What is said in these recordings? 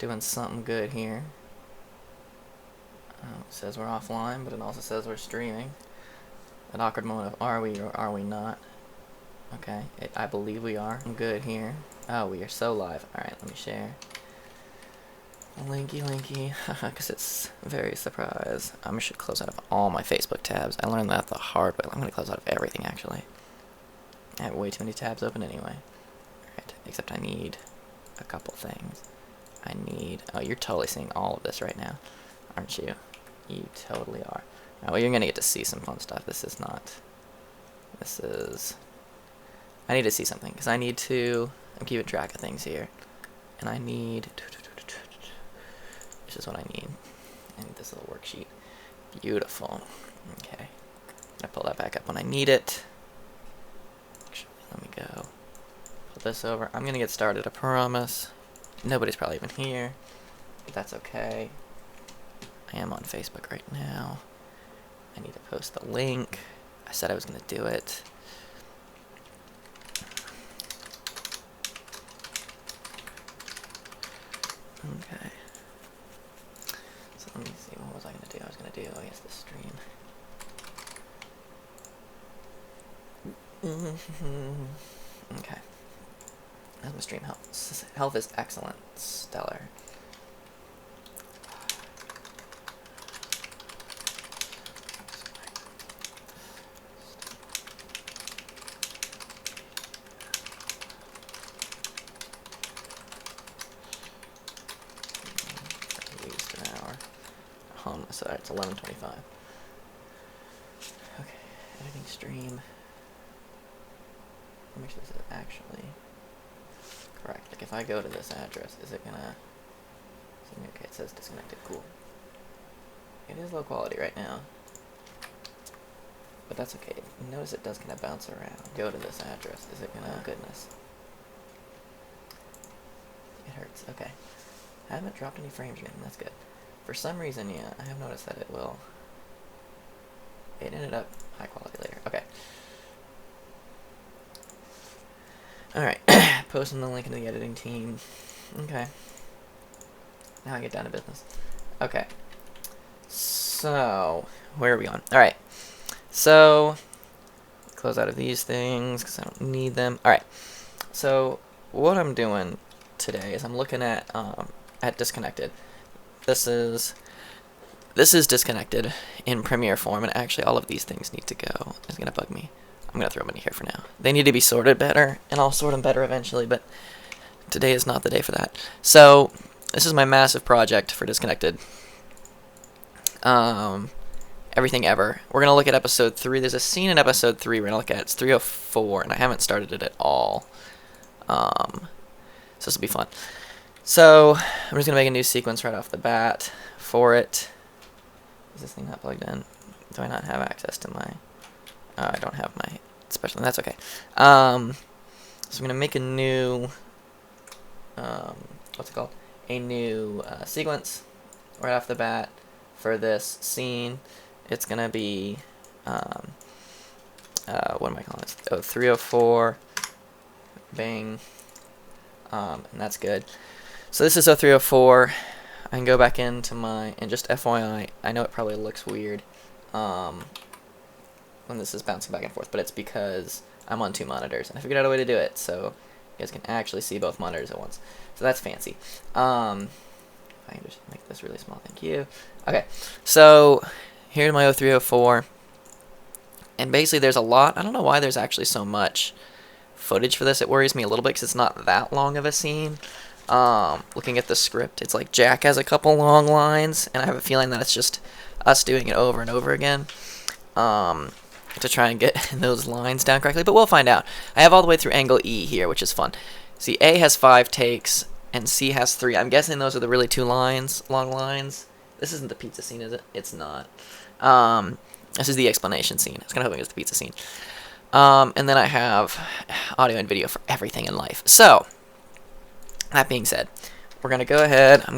doing something good here. It says we're offline, but it also says we're streaming. An awkward moment of are we or are we not? Okay, I believe we are. I'm good here. Oh, we are so live. Alright, let me share. Linky, because it's very surprise. I should close out of all my Facebook tabs. I learned that the hard way. I'm going to close out of everything, actually. I have way too many tabs open anyway. Alright, except I need a couple things. Oh, you're totally seeing all of this right now, aren't you? You totally are. Well, you're going to get to see some fun stuff. I need to see something, because I'm keeping track of things here. And this is what I need. I need this little worksheet. Beautiful. Okay. I pull that back up when I need it. Actually, let me go. Pull this over. I'm going to get started, I promise. Nobody's probably even here, but that's okay. I am on Facebook right now. I need to post the link. I said I was going to do it. Okay. So let me see, what was I going to do? I was going to do, I guess, the stream. Okay. How's my stream health? Health is excellent. Stellar. At least an hour. So it's 11:25. Okay, editing stream. Make sure this is actually correct. Like if I go to this address, is it gonna? Okay, it says disconnected. Cool. It is low quality right now, but that's okay. Notice it does kind of bounce around. Go to this address. Is it gonna? Oh goodness. It hurts. Okay. I haven't dropped any frames yet, and that's good. For some reason, yeah, I have noticed that it will. It ended up high quality later. Okay. Alright, posting the link into the editing team. Okay. Now I get down to business. Okay. So, where are we on? Alright. So, close out of these things because I don't need them. Alright. So, what I'm doing today is I'm looking at disconnected. This is disconnected in Premiere form, and actually all of these things need to go. It's going to bug me. I'm going to throw them in here for now. They need to be sorted better, and I'll sort them better eventually, but today is not the day for that. So, this is my massive project for Disconnected. Everything ever. We're going to look at episode 3. There's a scene in episode 3 we're going to look at. It's 304, and I haven't started it at all. So this will be fun. So, I'm just going to make a new sequence right off the bat for it. Is this thing not plugged in? Do I not have access to my... I don't have my special, that's okay. So I'm going to make a new, what's it called? A new sequence right off the bat for this scene. It's going to be, what am I calling this? Oh, 304, bang, and that's good. So this is 0304. I can go back into my, and just FYI, I know it probably looks weird, when this is bouncing back and forth, but it's because I'm on 2 monitors, and I figured out a way to do it, so you guys can actually see both monitors at once. So that's fancy. If I can just make this really small, thank you. Okay, so here's my 0304, and basically there's a lot. I don't know why there's actually so much footage for this. It worries me a little bit because it's not that long of a scene. Looking at the script, it's like Jack has a couple long lines, and I have a feeling that it's just us doing it over and over again. To try and get those lines down correctly, but we'll find out. I have all the way through angle E here, which is fun. See, A has 5 takes, and C has 3. I'm guessing those are the really 2 lines, long lines. This isn't the pizza scene, is it? It's not. This is the explanation scene. I was kind of hoping it was the pizza scene. And then I have audio and video for everything in life. So, that being said, we're going to go ahead. I'm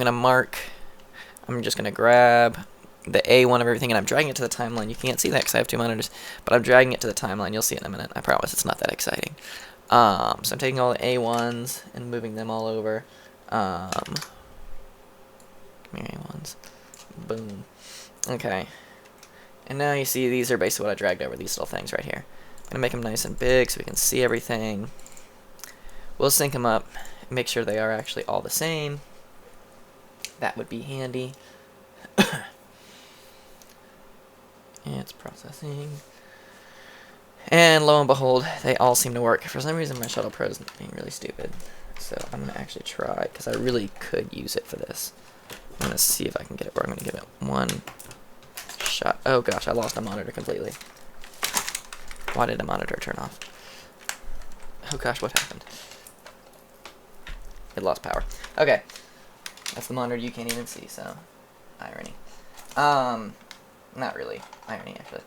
just going to grab the A1 of everything, and I'm dragging it to the timeline. You can't see that because I have 2 monitors, but I'm dragging it to the timeline. You'll see it in a minute. I promise it's not that exciting. So I'm taking all the A1s and moving them all over. Mary ones. Boom. Okay. And now you see these are basically what I dragged over, these little things right here. I'm going to make them nice and big so we can see everything. We'll sync them up, make sure they are actually all the same. That would be handy. It's processing. And lo and behold, they all seem to work. For some reason, my Shuttle Pro is being really stupid. So I'm going to actually try, because I really could use it for this. I'm going to see if I can get it where I'm going to give it one shot. Oh gosh, I lost the monitor completely. Why did the monitor turn off? Oh gosh, what happened? It lost power. Okay. That's the monitor you can't even see, so irony. Not really. Irony, actually.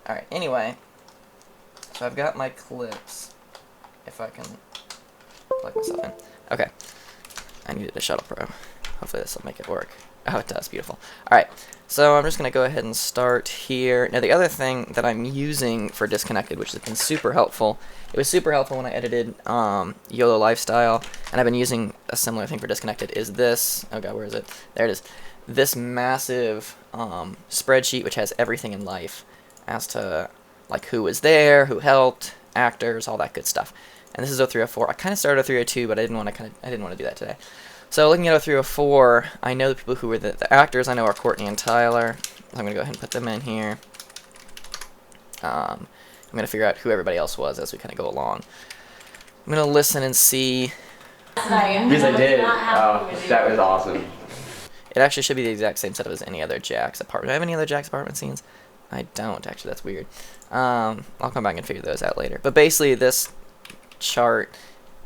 Alright, anyway. So I've got my clips. If I can plug myself in. Okay. I needed a Shuttle Pro. Hopefully this will make it work. Oh, it does. Beautiful. Alright. So I'm just going to go ahead and start here. Now, the other thing that I'm using for Disconnected, which has been super helpful, it was super helpful when I edited YOLO Lifestyle, and I've been using a similar thing for Disconnected, is this. Oh, God, where is it? There it is. This massive spreadsheet which has everything in life as to, like, who was there, who helped, actors, all that good stuff. And this is 0304. I kind of started 0302, but I didn't want to do that today. So looking at 0304, I know the people who were the actors. I know are Courtney and Tyler. So I'm going to go ahead and put them in here. I'm going to figure out who everybody else was as we kind of go along. I'm going to listen and see. Because I did. Oh, that was awesome. It actually should be the exact same setup as any other Jack's apartment. Do I have any other Jack's apartment scenes? I don't, actually. That's weird. I'll come back and figure those out later. But basically, this chart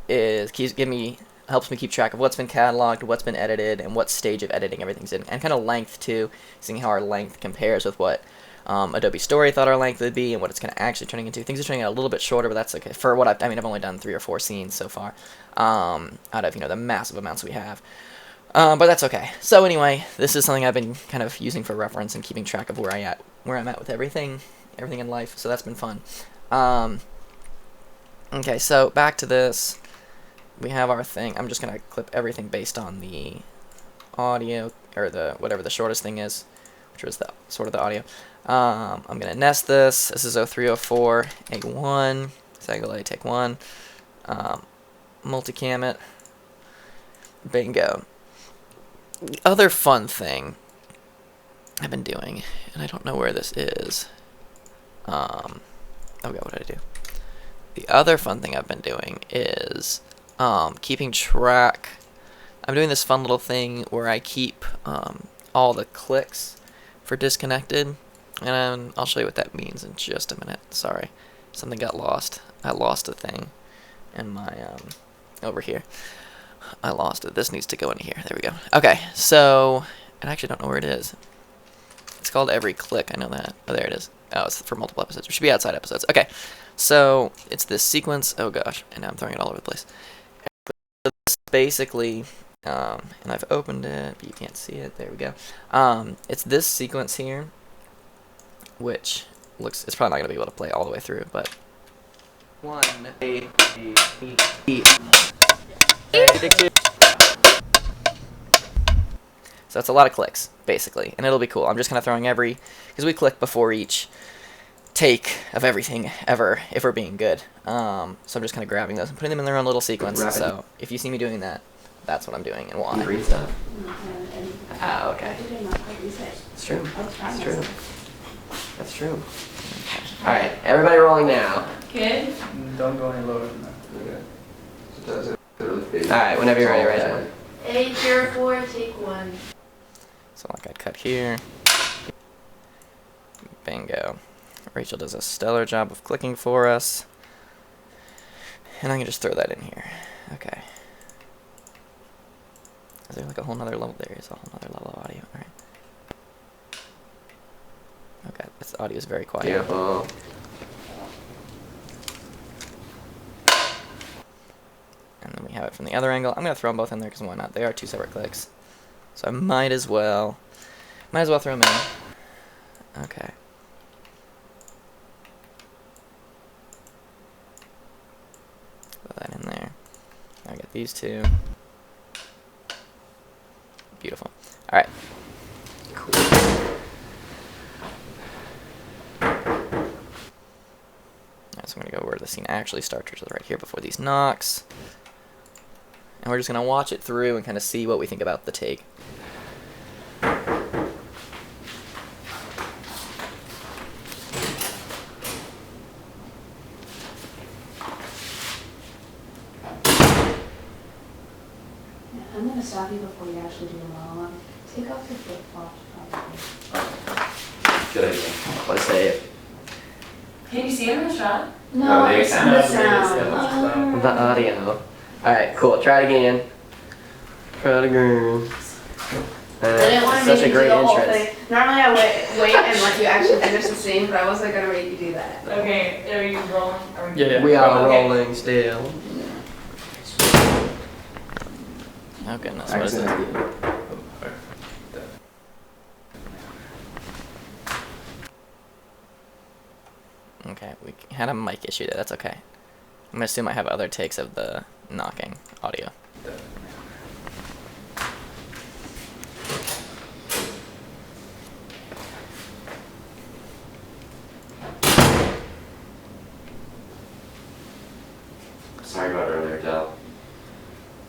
helps me keep track of what's been cataloged, what's been edited, and what stage of editing everything's in, and kind of length too, seeing how our length compares with what Adobe Story thought our length would be and what it's kind of actually turning into. Things are turning out a little bit shorter, but that's okay. For what I've only done 3 or 4 scenes so far out of the massive amounts we have. But that's okay. So anyway, this is something I've been kind of using for reference and keeping track of where I'm at with everything in life. So that's been fun. Okay, so back to this. We have our thing. I'm just gonna clip everything based on the audio, or whatever the shortest thing is, which was the sort of the audio. I'm gonna nest this. This is 0304 A1. Angle A, take 1. Multicam it. Bingo. The other fun thing I've been doing, and I don't know where this is. Oh god, what did I do? The other fun thing I've been doing is keeping track. I'm doing this fun little thing where I keep all the clicks for Disconnected, and I'll show you what that means in just a minute. Sorry, something got lost. I lost a thing in my over here. I lost it. This needs to go in here. There we go. Okay, so I actually don't know where it is. It's called Every Click. I know that. Oh, there it is. Oh, it's for multiple episodes. It should be outside episodes. Okay, so it's this sequence. Oh gosh, and now I'm throwing it all over the place. This basically, and I've opened it, but you can't see it. There we go. It's this sequence here, which it's probably not going to be able to play all the way through, but 1, A, B, E. So that's a lot of clicks, basically, and it'll be cool. I'm just kind of throwing because we click before each take of everything ever, if we're being good. So I'm just kind of grabbing those and putting them in their own little sequence. So if you see me doing that, that's what I'm doing and why. Read stuff. Ah, okay. It's true. It's true. That's true. Okay. All right, everybody rolling now. Good. Don't go any lower than that. Okay. All right, whenever you're ready, right? A04, take 1. So like I'd cut here. Bingo. Rachel does a stellar job of clicking for us. And I can just throw that in here. Okay. Is there like a whole nother level? There is a whole nother level of audio. Alright. Okay, this audio is very quiet. Beautiful. And then we have it from the other angle. I'm going to throw them both in there because why not? They are 2 separate clicks. So I might as well throw them in. Okay. Put that in there. I get these 2. Beautiful. All right. Cool. So I'm going to go where the scene actually starts, which is right here before these knocks. And we're just going to watch it through and kind of see what we think about the take. I'm gonna stop you before you actually do the monologue. Take off your flip-flops, probably. Good idea. Let's say it. Can you see him in the shot? No, the it's sound. the No, sound. The audio. Alright, cool. Try it again. Try it again. I didn't want to Such make a you do great the whole entrance. thing. Normally I wait and let you actually finish the scene, but I wasn't gonna make you do that. Okay, are you rolling? Are we Yeah. We are Okay. rolling still. Oh goodness, what is it? Okay, we had a mic issue there. That's okay. I'm gonna assume I have other takes of the knocking audio. Sorry about earlier, Del.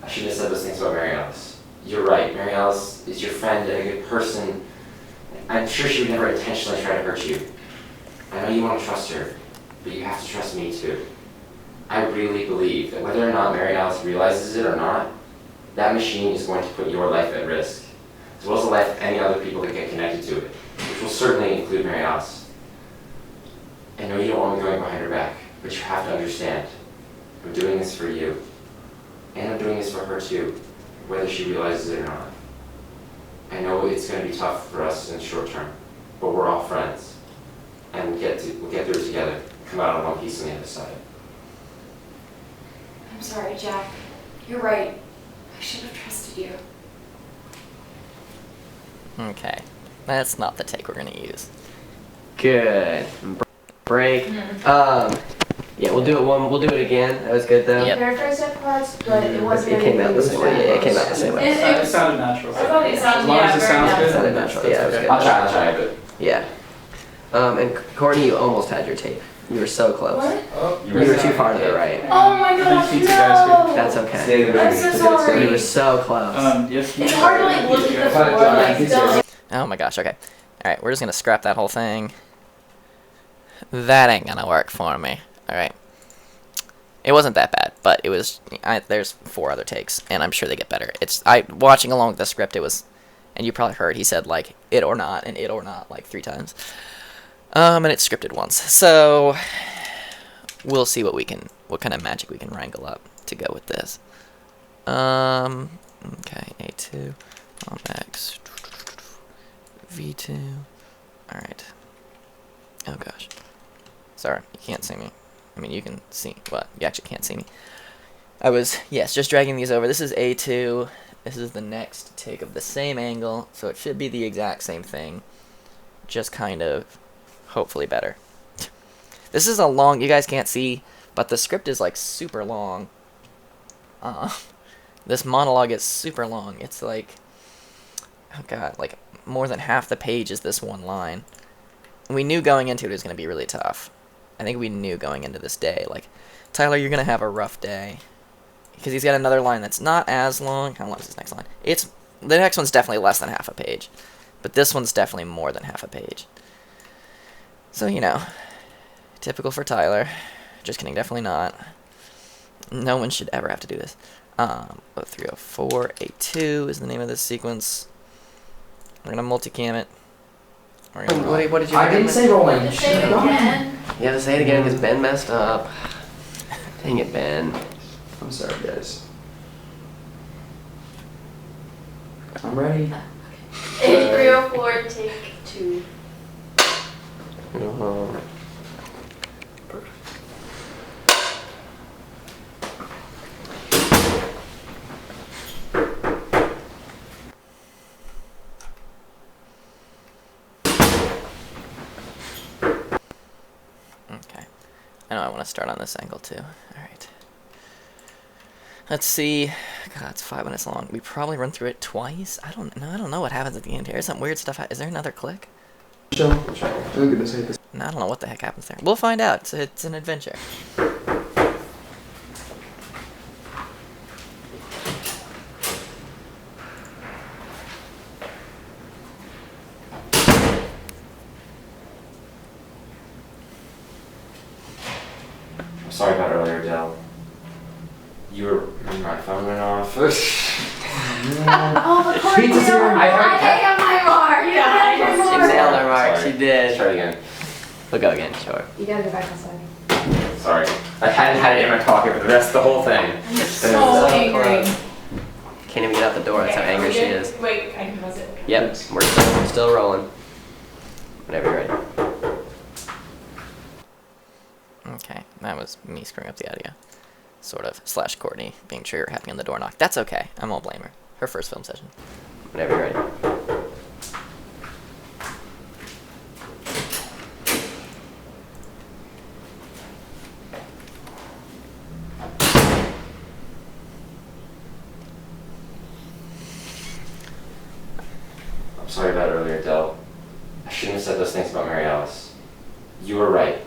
I shouldn't have said those things about Mary Alice. You're right, Mary Alice is your friend and a good person. I'm sure she would never intentionally try to hurt you. I know you want to trust her, but you have to trust me too. I really believe that whether or not Mary Alice realizes it or not, that machine is going to put your life at risk, as well as the life of any other people that get connected to it, which will certainly include Mary Alice. I know you don't want me going behind her back, but you have to understand. I'm doing this for you. And I'm doing this for her too, whether she realizes it or not. I know it's going to be tough for us in the short term, but we're all friends. And we'll get through it together, come out on one piece on the other side. I'm sorry, Jack. You're right. I should have trusted you. Okay, that's not the take we're gonna use. Good. Break. Yeah, we'll do it we'll do it again. That was good though. Yep. Paraphrased that parts, but it wasn't. It came out the same way. Yeah, it came out the same way. It It sounded natural. I thought it sounded, As long as it yeah, sounds very good. It sounded natural. Yeah, it was good. I'll try, but Yeah. And Courtney, you almost had your tape. You were so close. What? Oh, You were too far to the right. Oh my gosh, Thank you guys. no! That's okay. stay in the I'm movie. so sorry. You were so close. Yes. It's hard to like look at the Yeah. floor like don't. Oh my gosh, okay. Alright, we're just gonna scrap that whole thing. That ain't gonna work for me. Alright. It wasn't that bad, but it was. There's 4 other takes, and I'm sure they get better. Watching along with the script, it was, and you probably heard he said like it or not and it or not like 3 times. And it's scripted once, so we'll see what kind of magic we can wrangle up to go with this. Okay, A2, X, V2. All right. Oh gosh. Sorry, you can't see me. I mean, you can see. What? You actually can't see me. I was, yes, just dragging these over. This is A2. This is the next take of the same angle, so it should be the exact same thing. Just kind of, hopefully better. This is a long, you guys can't see, but the script is like super long. This monologue is super long. It's like, oh god, like more than half the page is this one line. We knew going into it was going to be really tough. I think we knew going into this day, like, Tyler, you're going to have a rough day. Because he's got another line that's not as long. How long is this next line? The next one's definitely less than half a page. But this one's definitely more than half a page. So, you know, typical for Tyler. Just kidding, definitely not. No one should ever have to do this. 304, A2 is the name of this sequence. We're going to multicam it. We're gonna roll. What did you I didn't say rolling. Just say it again. You have to say it again because Ben messed up. Dang it, Ben. I'm sorry, guys. I'm ready. 304, take 2. Uh-huh. Okay. I know I want to start on this angle too. Alright. Let's see. God, it's 5 minutes long. We probably run through it twice. I don't know what happens at the end here. Some weird stuff. Is there another click? Show. Oh goodness, I hate this. No, I don't know what the heck happens there. We'll find out. It's an adventure. I'm sorry about earlier, Del. My phone went off. Oh, the cornmeal. Pizza's here. I ate my mark. Yeah, She nailed her mark. Sorry. She did. Let's try it again. We'll go again. Sure. You gotta go back outside. Sorry. I hadn't had it in my pocket for the rest of the whole thing. I'm so angry. Can't even get out the door. That's how Okay, angry we she good? is. Wait, I can pause it. Yep. We're still rolling. Whenever you're ready. Okay, that was me screwing up the audio. Sort of. / Courtney being trigger happy on the door knock. That's okay. I won't blame her. Her first film session. Whenever you're ready. I'm sorry about earlier, Del. I shouldn't have said those things about Mary Alice. You were right.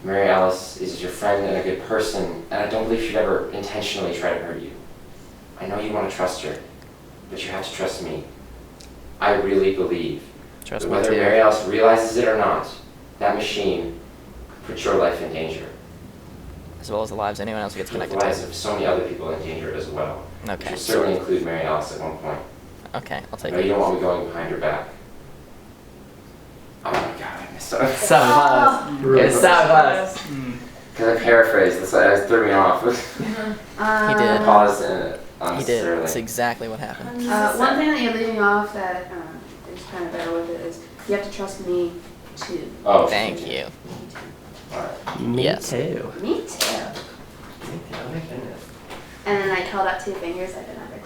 Mary Alice is your friend and a good person, and I don't believe she'd ever intentionally try to hurt you. I know you want to trust her, but you have to trust me. I really believe Trust that me whether too. Mary Alice realizes it or not, that machine could put your life in danger. As well as the lives of anyone else who gets The connected lives to. of so many other people in danger as well. Which Okay, will so, certainly include Mary Alice at one point. okay, I'll I take know you it. don't want me going behind her back. Oh my god, I missed it. So close. It's so close. Because I paraphrased, that's why it threw me off. He did. Paused and He did. unnecessarily. That's exactly what happened. One thing that you're leaving off that is kind of better with it is you have to trust me too. Oh, Thank you. Alright. Me Yes. too. Me too. Oh my goodness. And then I held up 2 fingers like a number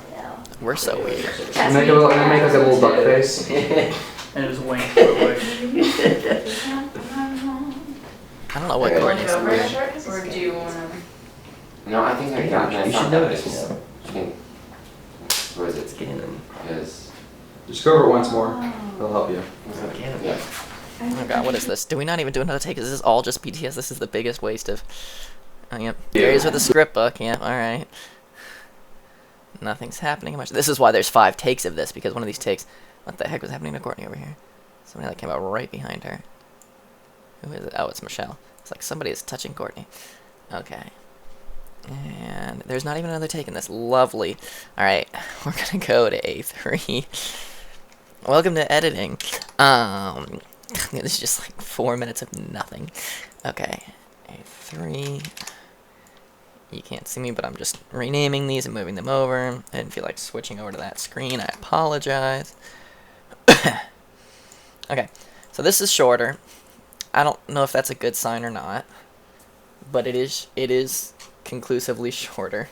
2. We're so weird. That's Make me. a little, and make like a little duck face. And it was wink for a wish. I don't know what Okay. Courtney's. Over or do you want to? No, I think I got it. You should know this, you know. I think, what is Let's it? get in and Because, Just go over it once more. It'll help you. yeah. Oh god, what is this? Do we not even do another take? Is this all just BTS? This is the biggest waste of. Oh, yep. There he is with the script book. Yep, alright. Nothing's happening much. This is why there's 5 takes of this, because one of these takes. What the heck was happening to Courtney over here? Somebody that came out right behind her. Who is it? Oh, it's Michelle. It's like somebody is touching Courtney. Okay. And there's not even another take in this. Lovely. Alright, we're gonna go to A3. Welcome to editing. This is just like 4 minutes of nothing. Okay. A3. You can't see me, but I'm just renaming these and moving them over. I didn't feel like switching over to that screen. I apologize. Okay, so this is shorter. I don't know if that's a good sign or not, but it is conclusively shorter.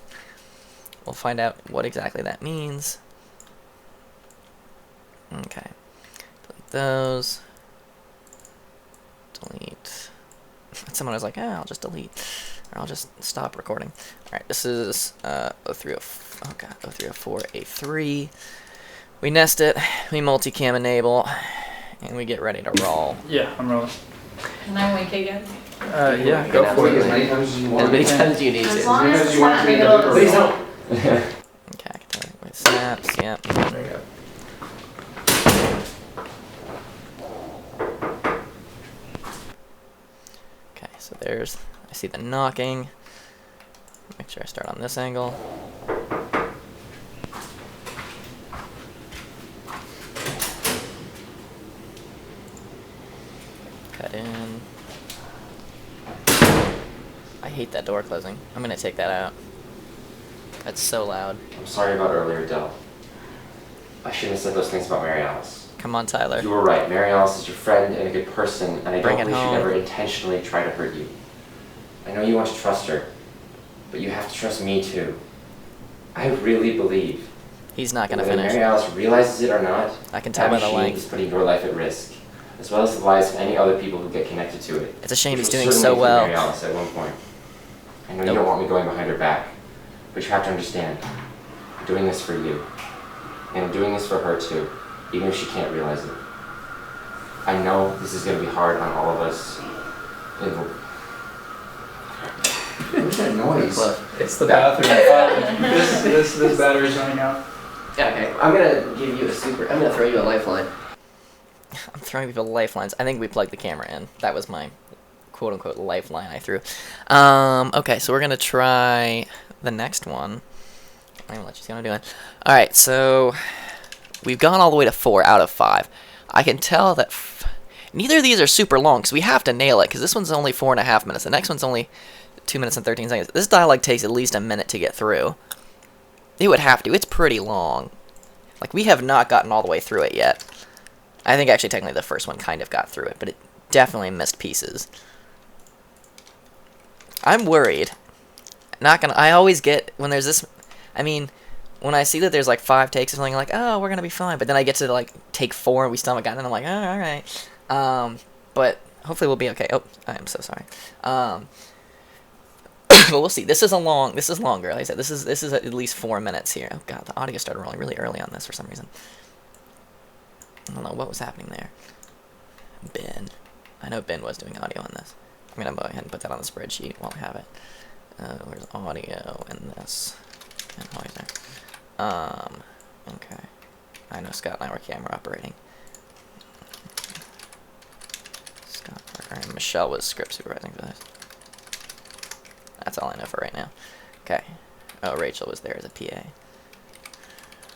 We'll find out what exactly that means. Okay, delete those. Delete. Someone was like, I'll just delete. Or I'll just stop recording. Alright, this is 0304 A3. We nest it, we multicam enable, and we get ready to roll. Yeah, I'm rolling. Can I wink again? Yeah, You go can for As it. many times as you As want. many times as you need As to. long as Because it's you want not to in be the the middle of Please the don't. Okay, I can tell you with snaps, yep. There you go. Okay, so there's, I see the knocking. Make sure I start on this angle. Cut in. I hate that door closing. I'm gonna take that out. That's so loud. I'm sorry about earlier, Del. I shouldn't have said those things about Mary Alice. Come on, Tyler. You were right. Mary Alice is your friend and a good person, and I Bring don't it believe she'd home. ever intentionally try to hurt you. I know you want to trust her, but you have to trust me too. I really believe He's not gonna that whether finish. Mary Alice realizes it or not, I can tell that by the machine is length. putting your life at risk, as well as the lives of any other people who get connected to it. It's a shame Which he's will doing certainly so include well. Mary Alice at one point. I know Nope. you don't want me going behind her back, but you have to understand. I doing this for you. And I'm doing this for her too, even if she can't realize it. I know this is going to be hard on all of us. What's that noise? It's the bathroom. This battery's running out. Okay, I'm gonna I'm gonna throw you a lifeline. I'm throwing people lifelines. I think we plugged the camera in. That was my quote-unquote lifeline I threw. Okay, so we're going to try the next one. I'm going to let you see what I'm doing. Alright, so we've gone all the way to 4 out of 5. I can tell that neither of these are super long, because we have to nail it, because this one's only 4.5 minutes. The next one's only 2 minutes and 13 seconds. This dialogue takes at least a minute to get through. It would have to. It's pretty long. Like, we have not gotten all the way through it yet. I think actually technically the first one kind of got through it, but it definitely missed pieces. I'm worried. I always get, when there's this, I mean, when I see that there's like 5 takes or something, I'm like, oh, we're gonna be fine. But then I get to like take 4 and we still haven't gotten it, and I'm like, oh, alright. But hopefully we'll be okay. Oh, I am so sorry. But we'll see. This is longer. Like I said, this is at least 4 minutes here. Oh god, the audio started rolling really early on this for some reason. I don't know what was happening there. Ben. I know Ben was doing audio on this. I'm gonna go ahead and put that on the spreadsheet while I have it. Where's audio in this? And noise there. Okay. I know Scott and I were camera operating. Scott and Michelle was script supervising for this. That's all I know for right now. Okay. Oh, Rachel was there as a PA.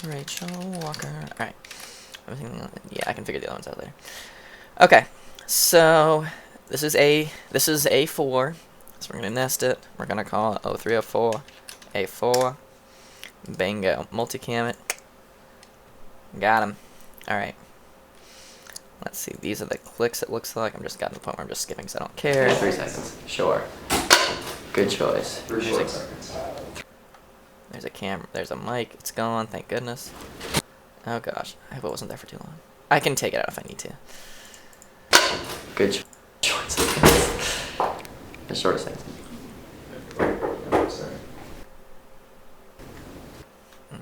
Rachel Walker. Alright. Yeah, I can figure the other ones out later. Okay. So, this is A4. So we're going to nest it. We're going to call it 0304 A4. Bingo. Multicam it. Got him. Alright. Let's see. These are the clicks it looks like. I'm just got to the point where I'm just skipping because I don't care. 3 seconds. Sure. Good choice. 3 short seconds. There's a camera. There's a mic. It's gone. Thank goodness. Oh gosh. I hope it wasn't there for too long. I can take it out if I need to. Good choice. The shortest seconds.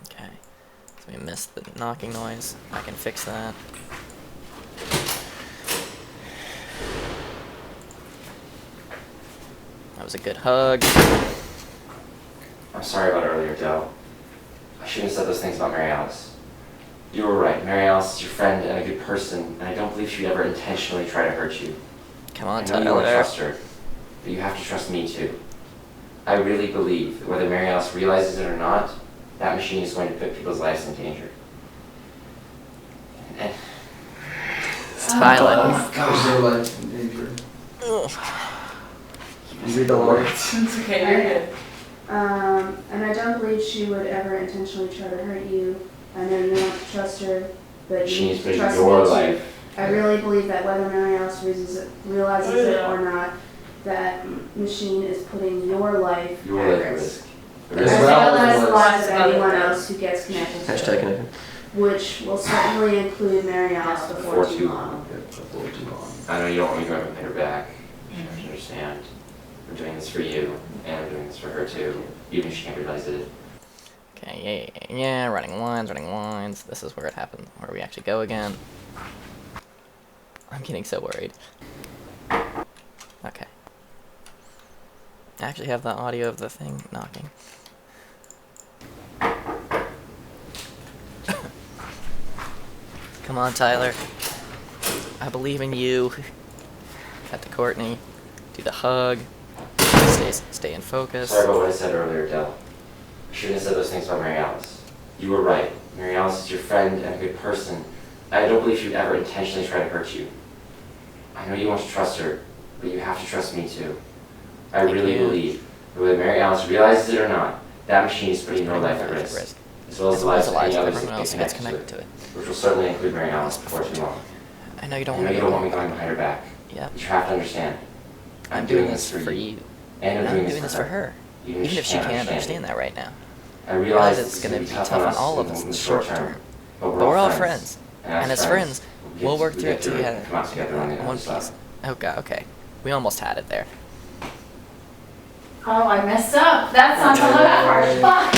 Okay. So we missed the knocking noise. I can fix that. That was a good hug. I'm sorry about earlier, Dell. I shouldn't have said those things about Mary Alice. You were right. Mary Alice is your friend and a good person, and I don't believe she would ever intentionally try to hurt you. Come on, I know you want to Tyler. trust her, but you have to trust me too. I really believe that whether Mary Alice realizes it or not, that machine is going to put people's lives in danger. And Tyler. There's no life in danger. You read the words. It's okay, you're good. And I don't believe she would ever intentionally try to hurt you. I know you want to trust her, but she you needs need to to put trust your me too. life. I really believe that whether Mary Alice realizes it or not, that machine is putting your life Your at life at risk. risk. As As well well as as the lives of other anyone things. else who gets connected to Hashtag it, connected. which will certainly include Mary Alice before too long. Before too long. I know you don't want me going behind her back. You have to understand. We're doing this for you, and we're doing this for her too, even if she can't realize it. Okay, yeah, running lines. This is where it happened, where we actually go again. I'm getting so worried. Okay. I actually have the audio of the thing knocking. Come on, Tyler. I believe in you. Cut to Courtney. Do the hug. Stay in focus. Sorry about what I said earlier, Dell. I shouldn't have said those things about Mary Alice. You were right. Mary Alice is your friend and a good person. I don't believe she would ever intentionally try to hurt you. I know you want to trust her, but you have to trust me too. I Thank really you. believe that whether Mary Alice realizes it or not, that machine is putting your life at risk, as well as the lives of any others everyone that else get who gets connected to connected it, to it. which will certainly include Mary Alice before too long. I know you I don't know want you don't want me going behind her back. Yep. But you have to understand. I'm doing this for you. And And I'm I'm doing this for her. Even if she can't understand that right now. I realize it's going to be tough on all of us in the short term. but But we're all friends. And as friends, we'll work through it together. Come out together on the in other one side. piece. Oh god, okay. We almost had it there. Oh, I messed up. That's not the left part. Fuck.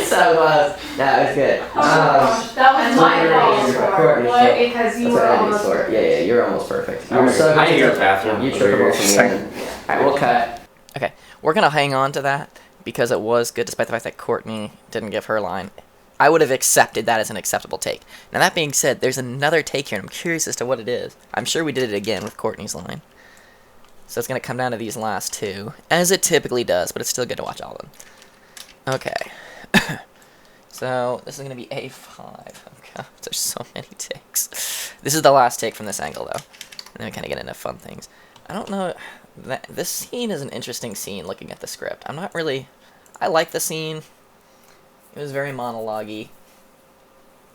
So close. That was good. Oh my gosh, that was And my mine fault. Courtney, What? so- Because you That's were what I do, almost Sort. perfect. Yeah, you're almost perfect. You I were so need to go to good. the bathroom. You triple from the end. Alright, we'll cut. Okay, we're gonna hang on to that because it was good, despite the fact that Courtney didn't give her line. I would have accepted that as an acceptable take. Now that being said, there's another take here, and I'm curious as to what it is. I'm sure we did it again with Courtney's line. So it's gonna come down to these last two, as it typically does, but it's still good to watch all of them. Okay. So this is gonna be A5. Oh god, there's so many takes. This is the last take from this angle though. And then we kinda get into fun things. I don't know, this scene is an interesting scene looking at the script. I'm not really, I like the scene. It was very monologue-y.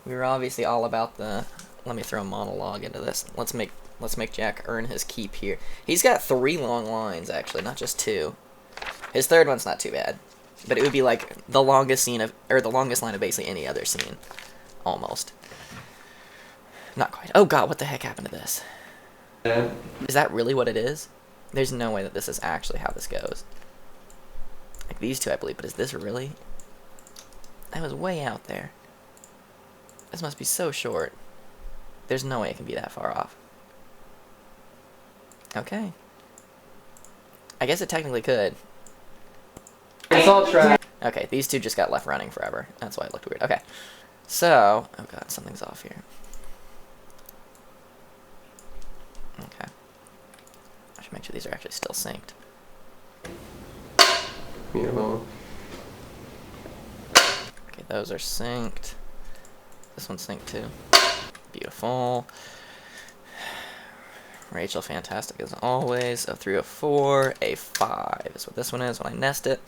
We were obviously all about the, let me throw a monologue into this. Let's make Jack earn his keep here. He's got 3 long lines actually, not just 2. His third one's not too bad. But it would be like the longest scene of, or the longest line of basically any other scene. Almost. Not quite. Oh god, what the heck happened to this? Yeah. Is that really what it is? There's no way that this is actually how this goes. Like these two, I believe, but is this really? That was way out there. This must be so short. There's no way it can be that far off. Okay. I guess it technically could. It's all trash. Okay, these two just got left running forever. That's why it looked weird. Okay. So, oh god, something's off here. Okay. I should make sure these are actually still synced. Beautiful. Okay, those are synced. This one's synced too. Beautiful. Rachel, fantastic as always. A 3, a 4, a 5 is what this one is when I nest it.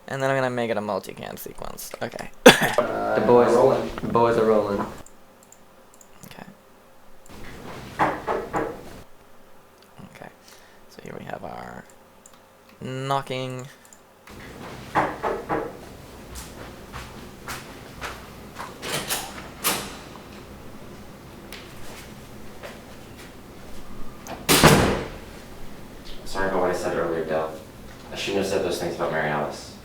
And then I'm gonna make it a multi-cam sequence. Okay. The boys rolling. The boys are rolling. Okay. Okay. So here we have our knocking. Sorry about what I said earlier, Del. I shouldn't have said those things about Mary Alice.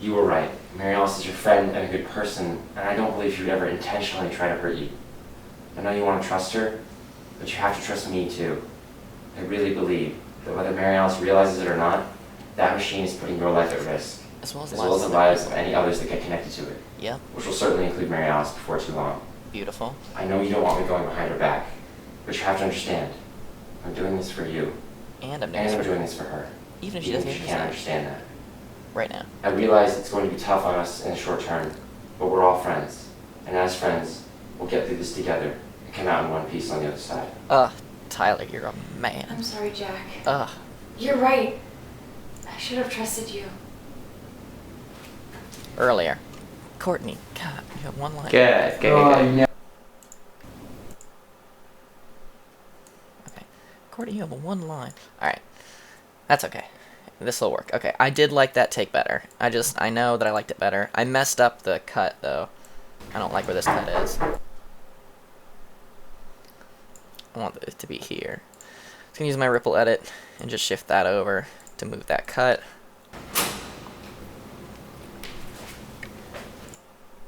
You were right. Mary Alice is your friend and a good person, and I don't believe she would ever intentionally try to hurt you. I know you want to trust her, but you have to trust me too. I really believe that whether Mary Alice realizes it or not, that machine is putting your life at risk, As well as as well as the lives of any others that get connected to it, Yep. which will certainly include Mary Alice before too long. Beautiful. I know you don't want me going behind her back, but you have to understand, I'm doing this for you, And I'm and I'm doing doing this for her. even if she Even doesn't if she can't understand understand that. right now. I realize it's going to be tough on us in the short term, but we're all friends. And as friends, we'll get through this together and come out in one piece on the other side. Tyler, you're a I'm man. sorry, Jack. Ugh. You're right. I should have trusted you. Earlier. Courtney, God, you have one line. Good, good, Oh, good. yeah. Okay. Courtney, you have one line. Alright. That's okay. This'll work. Okay, I did like that take better. I know that I liked it better. I messed up the cut, though. I don't like where this cut is. I want it to be here. I'm gonna use my ripple edit and just shift that over to move that cut.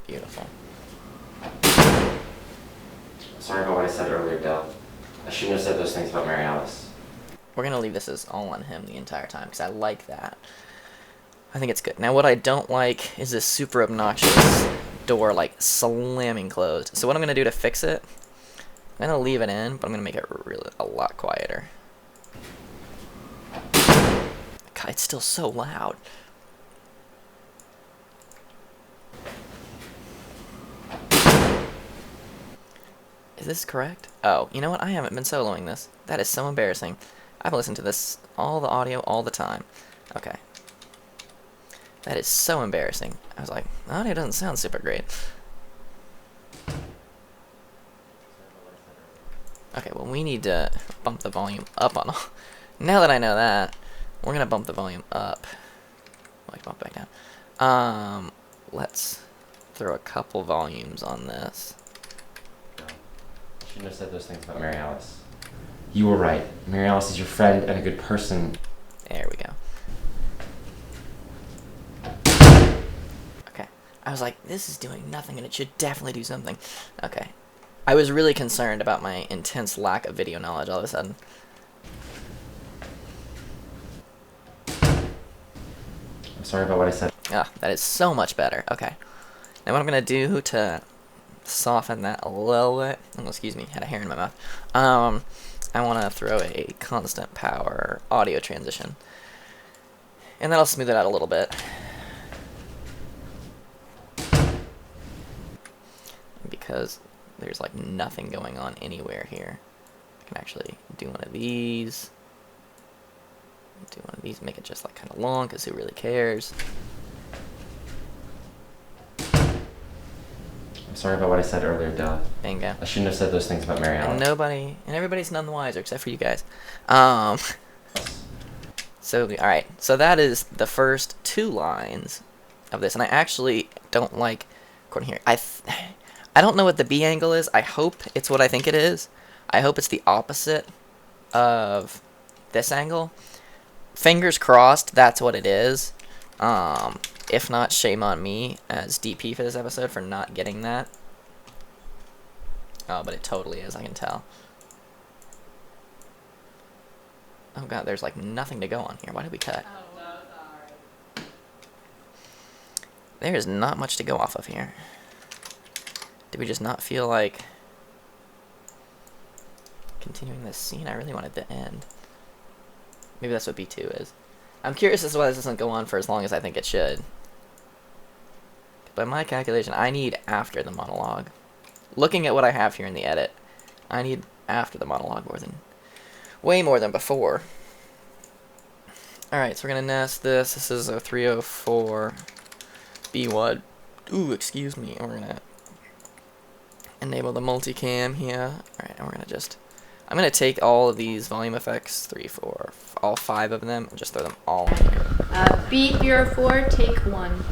Beautiful. Sorry about what I said earlier, Del. I shouldn't have said those things about Mary Alice. We're gonna leave this as all on him the entire time because I like that. I think it's good. Now what I don't like is this super obnoxious door like slamming closed. So what I'm gonna do to fix it, I'm gonna leave it in, but I'm gonna make it really a lot quieter. God, it's still so loud. Is this correct? Oh, you know what? I haven't been soloing this. That is so embarrassing. I've listened to this, all the audio, all the time. Okay. That is so embarrassing. I was like, the audio doesn't sound super great. Okay, well we need to bump the volume up on all. Now that I know that, we're gonna bump the volume up. Like bump back down. Let's throw a couple volumes on this. I shouldn't have said those things about Mary Alice. You were right. Mary Alice is your friend and a good person. There we go. I was like, this is doing nothing, and it should definitely do something. Okay. I was really concerned about my intense lack of video knowledge all of a sudden. I'm sorry about what I said. Ah, that is so much better. Okay. Now what I'm going to do to soften that a little bit... Oh, excuse me, had a hair in my mouth. I want to throw a constant power audio transition. And that'll smooth it out a little bit. Because there's like nothing going on anywhere here. I can actually do one of these. Do one of these, make it just like kind of long, because who really cares? I'm sorry about what I said earlier, Dell. Bingo. I shouldn't have said those things about Mary And Alice. everybody's none the wiser except for you guys. So, alright, so that is the first 2 lines of this, and I actually don't like, according here, I don't know what the B angle is. I hope it's what I think it is. I hope it's the opposite of this angle. Fingers crossed that's what it is. If not, shame on me as DP for this episode for not getting that. Oh, but it totally is, I can tell. Oh god, there's like nothing to go on here. Why did we cut? Oh, no, sorry. There is not much to go off of here. Did we just not feel like continuing this scene? I really wanted to end. Maybe that's what B2 is. I'm curious as to why this doesn't go on for as long as I think it should. By my calculation, I need after the monologue. Looking at what I have here in the edit, I need after the monologue way more than before. Alright, so we're gonna nest this. This is a 304 B1. Ooh, excuse me. And we're gonna enable the multicam here. Alright, and we're gonna just... I'm gonna take all of these volume effects, 3, 4, all 5 of them, and just throw them all in here. B304, take 1.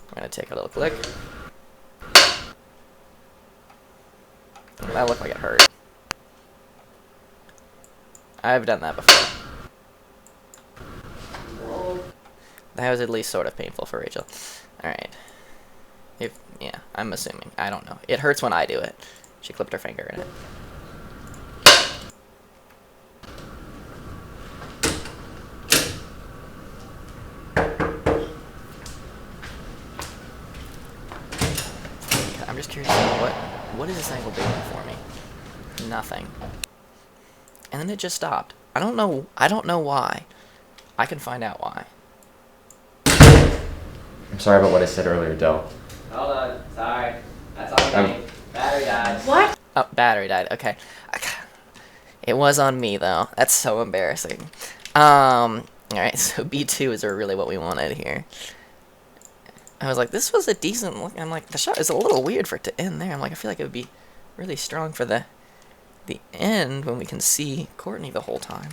I'm gonna take a little click. That looked like it hurt. I've done that before. That was at least sort of painful for Rachel. Alright. Yeah, I'm assuming. I don't know. It hurts when I do it. She clipped her finger in it. I'm just curious, what is this angle doing for me? Nothing. And then it just stopped. I don't know why. I can find out why. I'm sorry about what I said earlier, Dell. Hold on. Sorry. That's all me. Battery died. What? Oh, battery died. Okay. It was on me, though. That's so embarrassing. Alright, so B2 is really what we wanted here. I was like, this was a decent look. I'm like, the shot is a little weird for it to end there. I'm like, I feel like it would be really strong for the end when we can see Courtney the whole time.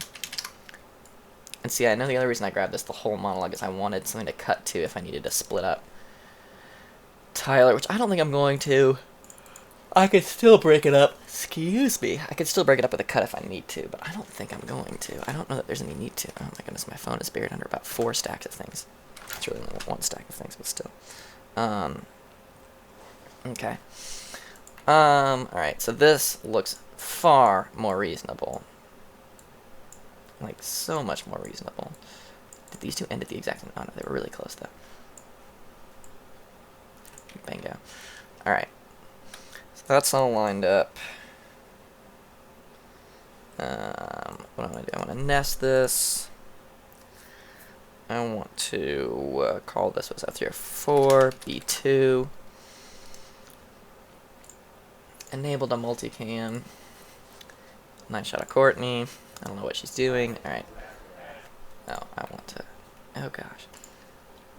And see, I know the other reason I grabbed this the whole monologue is I wanted something to cut to if I needed to split up Tyler, which I don't think I'm going to. I could still break it up. Excuse me. I could still break it up with a cut if I need to, but I don't think I'm going to. I don't know that there's any need to. Oh my goodness, my phone is buried under about 4 stacks of things. It's really only 1 stack of things, but still. Okay. Alright, so this looks far more reasonable. Like, so much more reasonable. Did these two end at the exact same... Oh, no, they were really close, though. Bingo. Alright. So that's all lined up. What I want to do, I want to nest this. I want to call this, what's that, 3 or 4, B2. Enable the multicam. Nice shot of Courtney. I don't know what she's doing. Alright. Oh, I want to... Oh gosh.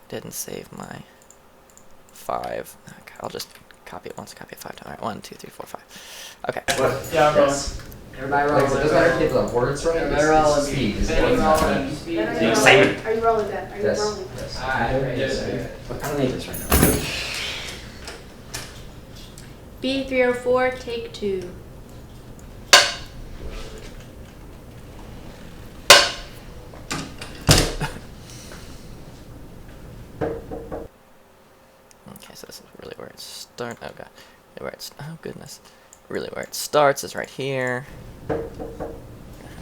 Didn't save my 5. Okay, I'll just copy it once, copy it 5 times. Alright, 1, 2, 3, 4, 5. Okay. Yeah, I'm rolling. Everybody Like, rolling. it doesn't matter if the words right. Everybody rolling. Speed is Everybody what rolling. matters. Speed. Excitement. Are you rolling that? Are you Yes. rolling? Yes. Alright, Yes. I don't need this right now. B304, take 2. start? Oh god, where it's oh goodness, really where it starts is right here.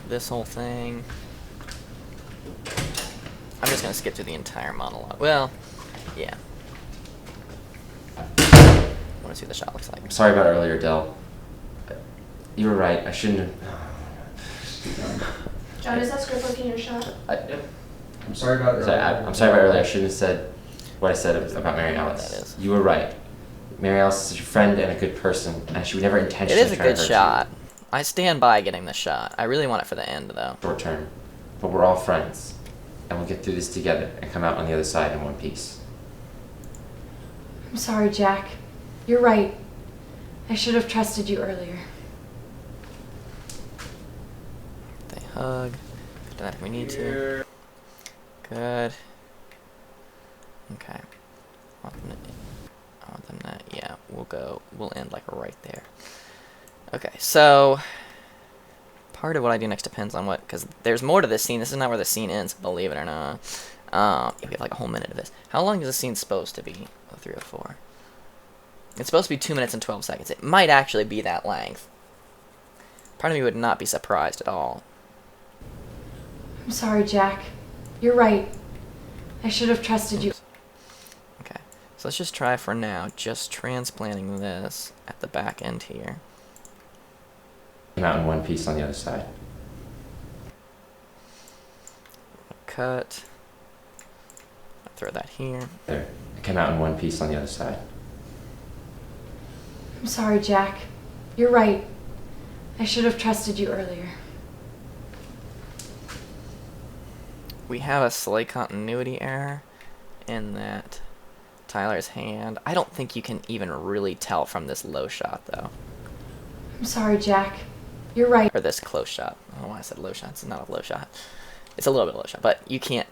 This whole thing. I'm just gonna skip through the entire monologue. Well, yeah. I want to see what the shot looks like. I'm sorry about earlier, Del. You were right. I shouldn't have. John, is that script book in your shot? I'm sorry about Sorry, I'm sorry about earlier. I shouldn't have said what I said about Mary That Alice. is. You were right. Mary Alice is your friend and a good person, and she would never It intentionally is a try to good hurt shot. I stand by getting the shot. I really want it for the end though. you short term. But we're all friends, and we'll get through this together and come out on the other side in one piece. I'm sorry, Jack. You're right. I should have trusted you earlier. They hug. Do that if we need to. Good. Okay. I want them to, yeah, we'll end like right there. Okay, so part of what I do next depends on what, because there's more to this scene. This is not where the scene ends, believe it or not. Yeah, we have like a whole minute of this. How long is the scene supposed to be? Oh, 3:04. It's supposed to be 2 minutes and 12 seconds. It might actually be that length. Part of me would not be surprised at all. I'm sorry, Jack. You're right. I should have trusted you. Okay, so let's just try for now, just transplanting this at the back end here. Come out in one piece on the other side. Cut. Throw that here. There. Come out in one piece on the other side. I'm sorry, Jack. You're right. I should have trusted you earlier. We have a slight continuity error in that Tyler's hand. I don't think you can even really tell from this low shot, though. I'm sorry, Jack. You're right. Or this close shot. I don't know why I said low shot. It's not a low shot. It's a little bit of a low shot, but you can't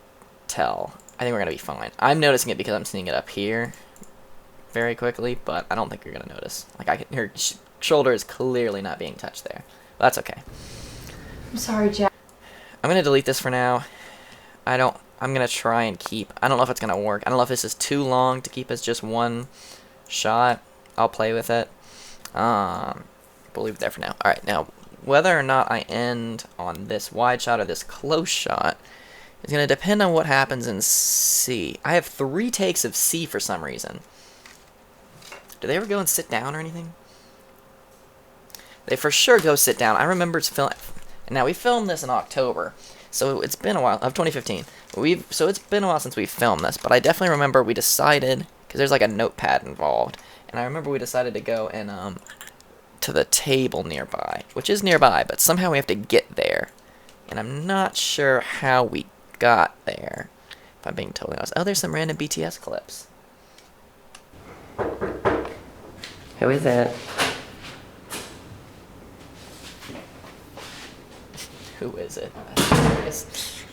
tell. I think we're going to be fine. I'm noticing it because I'm seeing it up here very quickly, but I don't think you're going to notice. Like, her shoulder is clearly not being touched there. But that's okay. I'm sorry, Jack. I'm going to delete this for now. I'm going to try and keep... I don't know if it's going to work. I don't know if this is too long to keep as just one shot. I'll play with it. We'll leave it there for now. Alright, now, whether or not I end on this wide shot or this close shot is going to depend on what happens in C. I have 3 takes of C for some reason. Do they ever go and sit down or anything? They for sure go sit down. I remember it's film. Now, we filmed this in October. So it's been a while, of 2015. So it's been a while since we filmed this, but I definitely remember we decided, because there's like a notepad involved, and I remember we decided to go and to the table nearby, which is nearby, but somehow we have to get there, and I'm not sure how we got there, if I'm being totally honest. Oh, there's some random BTS clips. Who is it? Who is it? That's hilarious.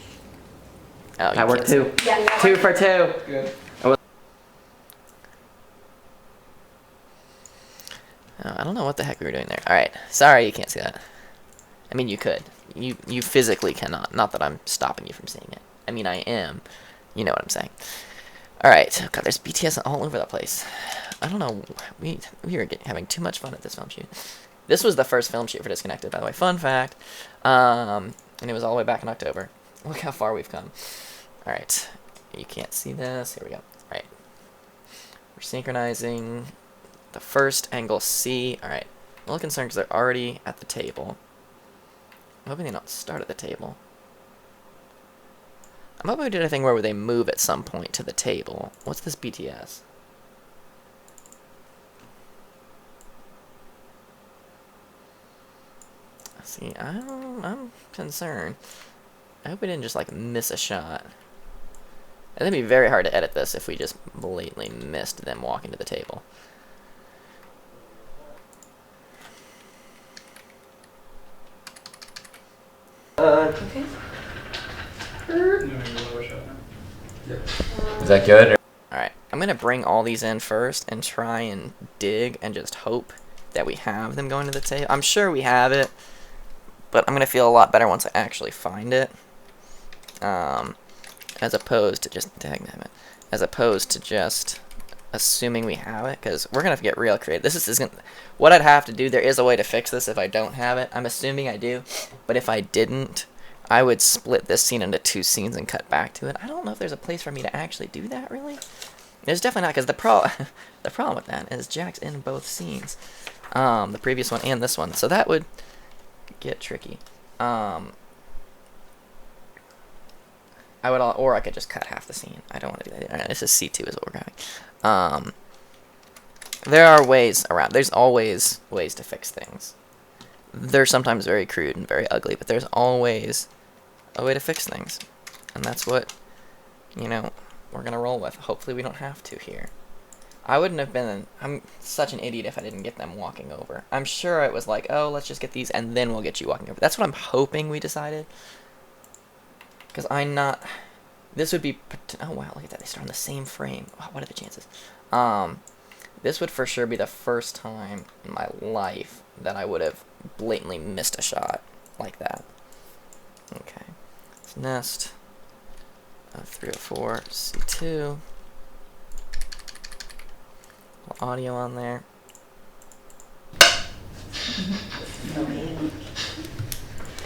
Oh, you I worked can't see. 2. Yeah. 2 for 2. Good. I don't know what the heck we were doing there. Alright, sorry you can't see that. I mean, you could. You physically cannot. Not that I'm stopping you from seeing it. I mean, I am. You know what I'm saying. Alright, God, there's BTS all over the place. I don't know. We are having too much fun at this film shoot. This was the first film shoot for Disconnected, by the way. Fun fact. And it was all the way back in October. Look how far we've come. Alright. You can't see this. Here we go. Alright. We're synchronizing the first angle C. Alright. I'm a little concerned because they're already at the table. I'm hoping they don't start at the table. I'm hoping we did anything where they move at some point to the table. What's this BTS? See, I'm concerned. I hope we didn't just, like, miss a shot. It'd be very hard to edit this if we just blatantly missed them walking to the table. Okay. Is that good? Alright, I'm going to bring all these in first and try and dig and just hope that we have them going to the table. I'm sure we have it, but I'm going to feel a lot better once I actually find it. As opposed to just, as opposed to just assuming we have it, because we're gonna have to get real creative. This is gonna, what I'd have to do. There is a way to fix this if I don't have it. I'm assuming I do, but if I didn't, I would split this scene into 2 scenes and cut back to it. I don't know if there's a place for me to actually do that, really. There's definitely not, because the problem with that is Jack's in both scenes, the previous one and this one, so that would get tricky. Or I could just cut half the scene. I don't want to do that. Alright, this is C2 is what we're grabbing. There are ways around. There's always ways to fix things. They're sometimes very crude and very ugly, but there's always a way to fix things. And that's what, you know, we're going to roll with. Hopefully we don't have to here. I wouldn't have been... I'm such an idiot if I didn't get them walking over. I'm sure it was like, oh, let's just get these and then we'll get you walking over. That's what I'm hoping we decided. Because I'm not... This would be... Oh, wow, look at that. They start on the same frame. Wow, what are the chances? This would for sure be the first time in my life that I would have blatantly missed a shot like that. Okay. It's nest. 304, C2. Audio on there.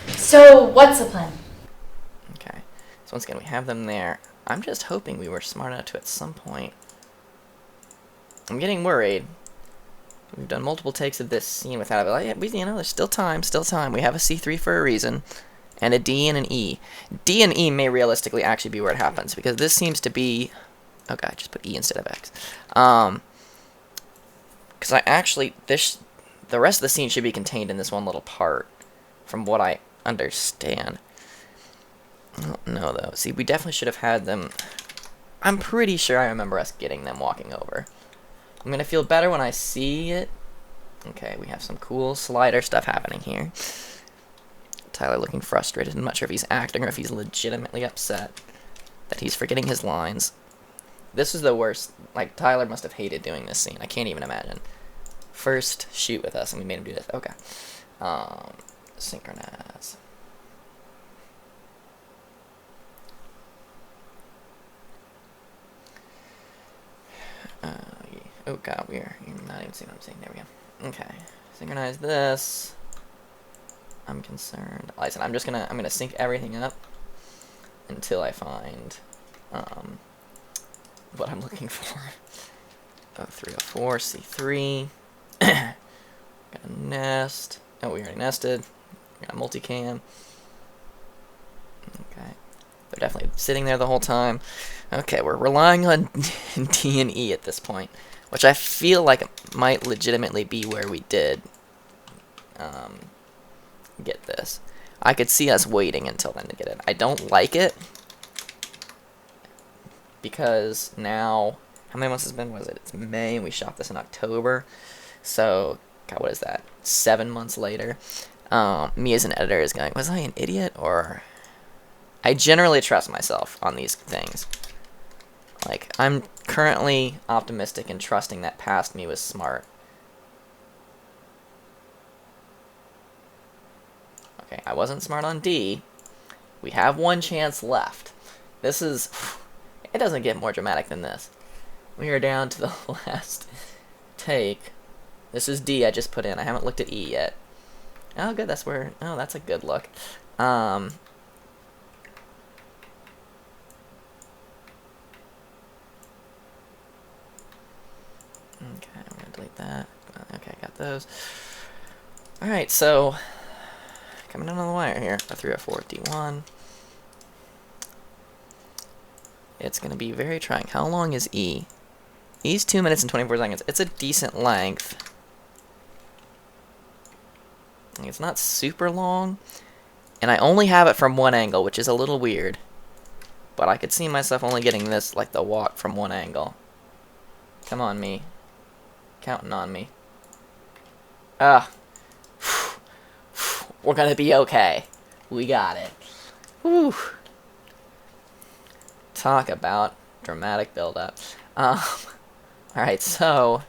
So, what's the plan? Okay. So once again, we have them there. I'm just hoping we were smart enough to at some point... I'm getting worried. We've done multiple takes of this scene without it. Like, you know, there's still time, We have a C3 for a reason. And a D and an E. D and E may realistically actually be where it happens, because this seems to be... Okay, I just put E instead of X. Because I actually... The rest of the scene should be contained in this one little part, from what I understand. I don't know, though. See, we definitely should have had them... I'm pretty sure I remember us getting them walking over. I'm going to feel better when I see it. Okay, we have some cool slider stuff happening here. Tyler looking frustrated. I'm not sure if he's acting or if he's legitimately upset that he's forgetting his lines. This is the worst. Like, Tyler must have hated doing this scene. I can't even imagine. First shoot with us, and we made him do this. Okay. Synchronize. Oh god, you're not even seeing what I'm saying. There we go. Okay. Synchronize this. I'm concerned. Listen, I'm gonna sync everything up until I find what I'm looking for. 304, C3. Got a nest. Oh, we already nested. Got a multicam. Okay. They're definitely sitting there the whole time. Okay, we're relying on D and E at this point, which I feel like might legitimately be where we did get this. I could see us waiting until then to get it. I don't like it because now, how many months has it been? Was it? It's May, and we shot this in October. So, God, what is that? 7 months later, me as an editor is going, was I an idiot? Or I generally trust myself on these things. Like, I'm currently optimistic and trusting that past me was smart. Okay, I wasn't smart on D. We have 1 chance left. This is... It doesn't get more dramatic than this. We are down to the last take. This is D I just put in. I haven't looked at E yet. Oh, good, that's where... Oh, that's a good look. Okay, I'm gonna delete that. Okay, got those. Alright, so... Coming down on the wire here. A 304 D1. It's gonna be very trying. How long is E? E's 2 minutes and 24 seconds. It's a decent length. It's not super long. And I only have it from one angle, which is a little weird. But I could see myself only getting this, like, the walk from one angle. Come on, me. Counting on me. Ah. We're gonna be okay. We got it. Whew. Talk about dramatic build-up. Alright, so...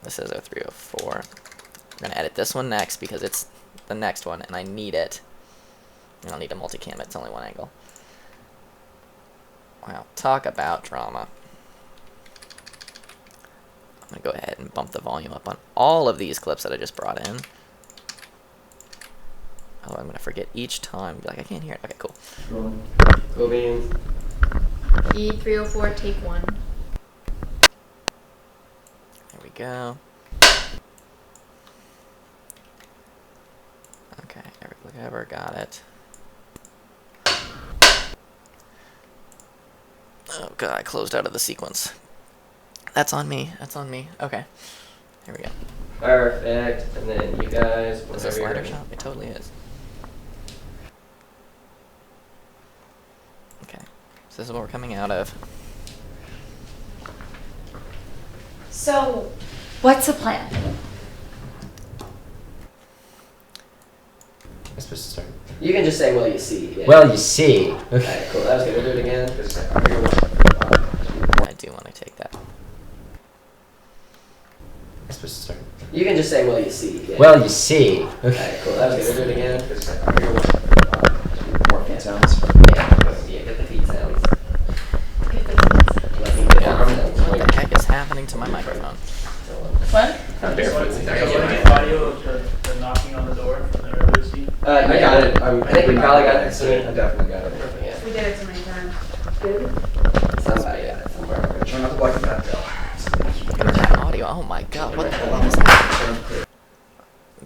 This is 0304. I'm gonna edit this one next because it's the next one, and I need it. I don't need a multicam, it's only one angle. Wow, talk about drama. I'm gonna go ahead and bump the volume up on all of these clips that I just brought in. Oh, I'm gonna forget each time. Be like, I can't hear it. Okay, cool. Cool beans. E304, take 1. There we go. Okay, ever got it. Oh god, I closed out of the sequence. That's on me. That's on me. Okay. Here we go. Perfect. And then you guys. Is this a whenever you're slider ready. shot? It totally is. Okay. So this is what we're coming out of. So, what's the plan? I'm supposed to start. You can just say, well, you see. Yeah. Well, you see. Alright, cool. That was good. We'll do it again. I do want to take that. I'm supposed to start. You can just say, well, you see. Yeah. Well, you see. Alright, cool. That was good. We'll do it again. More feet sounds. Yeah, get the feet sounds. Let me What the heck is happening to my microphone? What? The audio of the knocking on the door from the earlier scene. I got it. I think we probably got it soon. I definitely got it. Yeah. We did it so many times. Good? Somebody got it somewhere. Try not to block that though. That audio. Oh my god, what the hell is happening?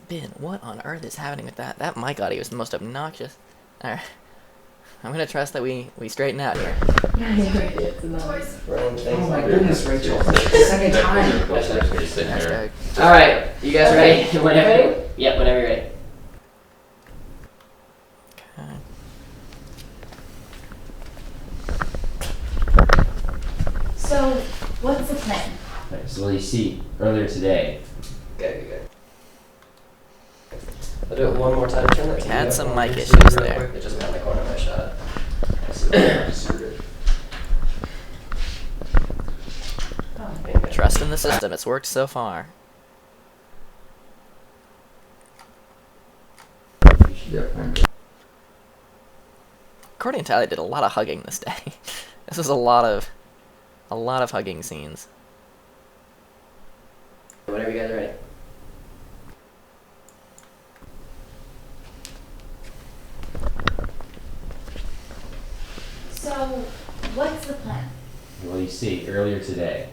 Ben, what on earth is happening with that? That mic audio is the most obnoxious. Alright. I'm gonna trust that we straighten out here. Throwing things Oh my like goodness, Rachel. Second time. Hashtag. Alright, you guys ready? Whenever. Yep, whenever you're ready. Okay. So, what's the plan? So, well, you see, earlier today. Good. I'll do it one more time. Turn that We TV had up some on mic your issues screen real there. quick. It just got in the corner of my shot. Trust in the system. It's worked so far. Yep, I'm good. Cordy and Tyler did a lot of hugging this day. This was a lot of hugging scenes. Whenever you guys are ready. So, what's the plan? Well, you see, earlier today.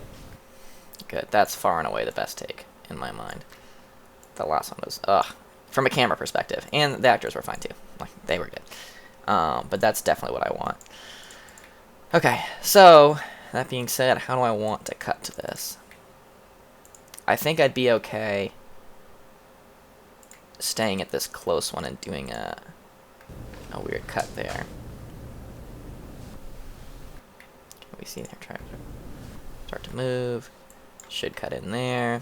Good. That's far and away the best take in my mind. The last one was from a camera perspective, and the actors were fine too. Like they were good. But that's definitely what I want. Okay, so that being said, how do I want to cut to this? I think I'd be okay staying at this close one and doing a weird cut there. Can we see they're trying to start to move? Should cut in there.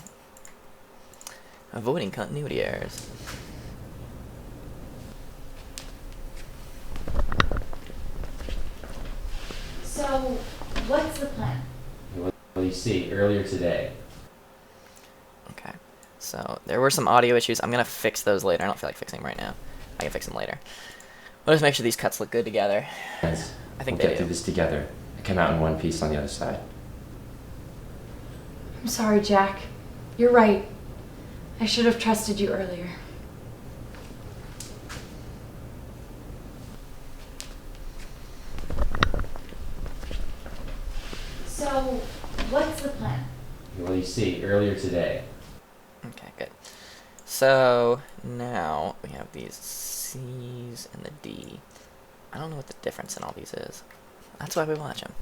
Avoiding continuity errors. So, what's the plan? Well, you see, earlier today. Okay. So there were some audio issues. I'm gonna fix those later. I don't feel like fixing them right now. I can fix them later. But just make sure these cuts look good together. Guys, I think we'll they get through do. this together. I come out in one piece on the other side. I'm sorry, Jack. You're right. I should have trusted you earlier. So, what's the plan? Well, you see, earlier today. Okay, good. So now we have these C's and the D. I don't know what the difference in all these is. That's why we watch them.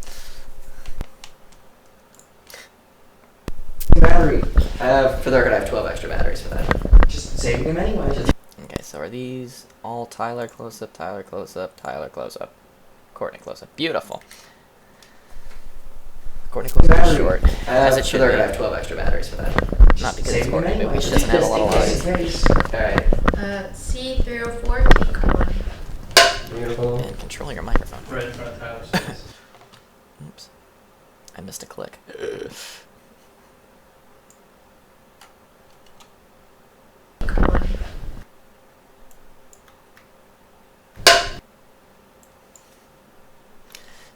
Battery. For the record, I have 12 extra batteries for that. Just saving them anyway. Okay, so are these all Tyler close-up, Tyler close-up, Tyler close-up, Courtney close-up? Beautiful. Courtney close-up is short, as it For should the record, I be. have 12 extra batteries for that. Not because it's Saving them Courtney, but anyway. she doesn't have a lot of Just in lines. case. Alright. C304, take 1. Beautiful. And control your microphone. Right in front of Tyler's face. Oops. I missed a click.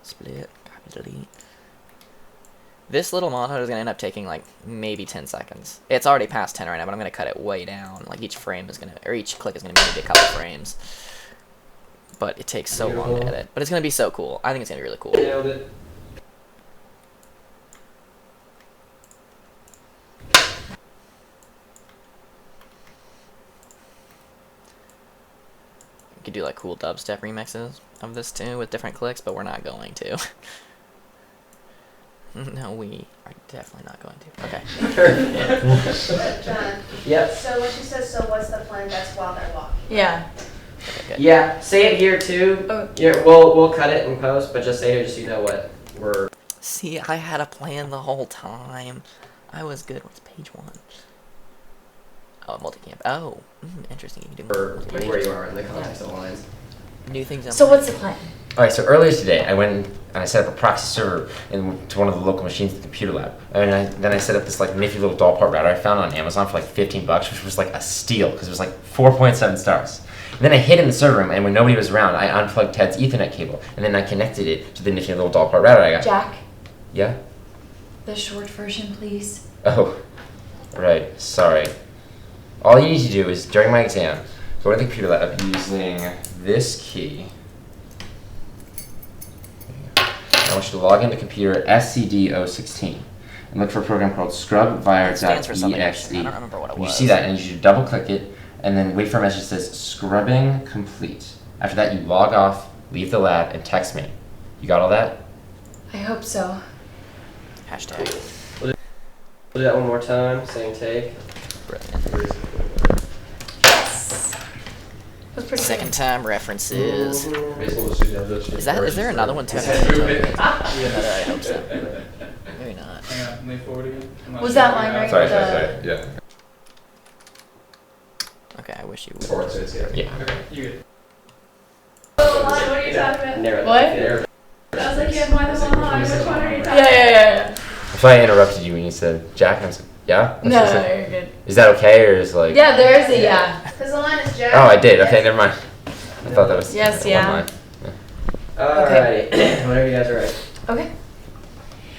Split, copy, delete. This little monitor is going to end up taking like maybe 10 seconds. It's already past 10 right now, but I'm going to cut it way down. Like each frame is going to, or each click is going to be maybe a couple frames. But it takes so long to edit. But it's going to be so cool. I think it's going to be really cool. Nailed it. We could do like cool dubstep remixes of this too with different clicks, but we're not going to. No, we are definitely not going to. Okay. John, Yep. so when she says, so what's the plan, that's while they're walking. Yeah. Okay, good. Yeah, say it here too. Oh. Yeah, we'll cut it in post, but just say it just so you know what we're. See, I had a plan the whole time. I was good. What's page 1? Oh, multicam. Oh, interesting. You can do Or multi- like where you are in the context of the lines. new things. On So what's the plan? Alright, so earlier today, I went and I set up a proxy server to one of the local machines at the computer lab. And then I set up this like nifty little doll part router I found on Amazon for like $15, which was like a steal because it was like 4.7 stars. And then I hid in the server room, and when nobody was around, I unplugged Ted's Ethernet cable, and then I connected it to the nifty little doll part router I got. Jack, Yeah? the short version, please. Oh, right, sorry. All you need to do is, during my exam, go to the computer lab using this key. I want you to log into computer SCD-016 and look for a program called It stands for something scrubvire.exe. interesting. I don't remember what it You was. see that, and you should double click it, and then wait for a message that says scrubbing complete. After that, you log off, leave the lab, and text me. You got all that? I hope so. Hashtag. We'll do that one more time. Same take. Brilliant. Yes. That was pretty Second time references. Is Is there another one too? Another, I hope so. Maybe not. Hang on, can they forward again? I'm not Was sure. that line right? Sorry, The- yeah. Okay, I wish you would. Forward says, yeah. Yeah. You good. Oh, what are you talking about? Narrow What? that. I was like, you have more than one line, which one are you talking Yeah, yeah, yeah, If I interrupted you when you said Jack, and I was like, yeah? yeah. That's No, just no, it. you're good. Is that okay, or is like... Yeah, there is a yeah. Because the line is Jack. Oh, I did. Okay, never mind. I thought that was Yes, one yeah. line. Alrighty. Whenever you guys are ready. Okay.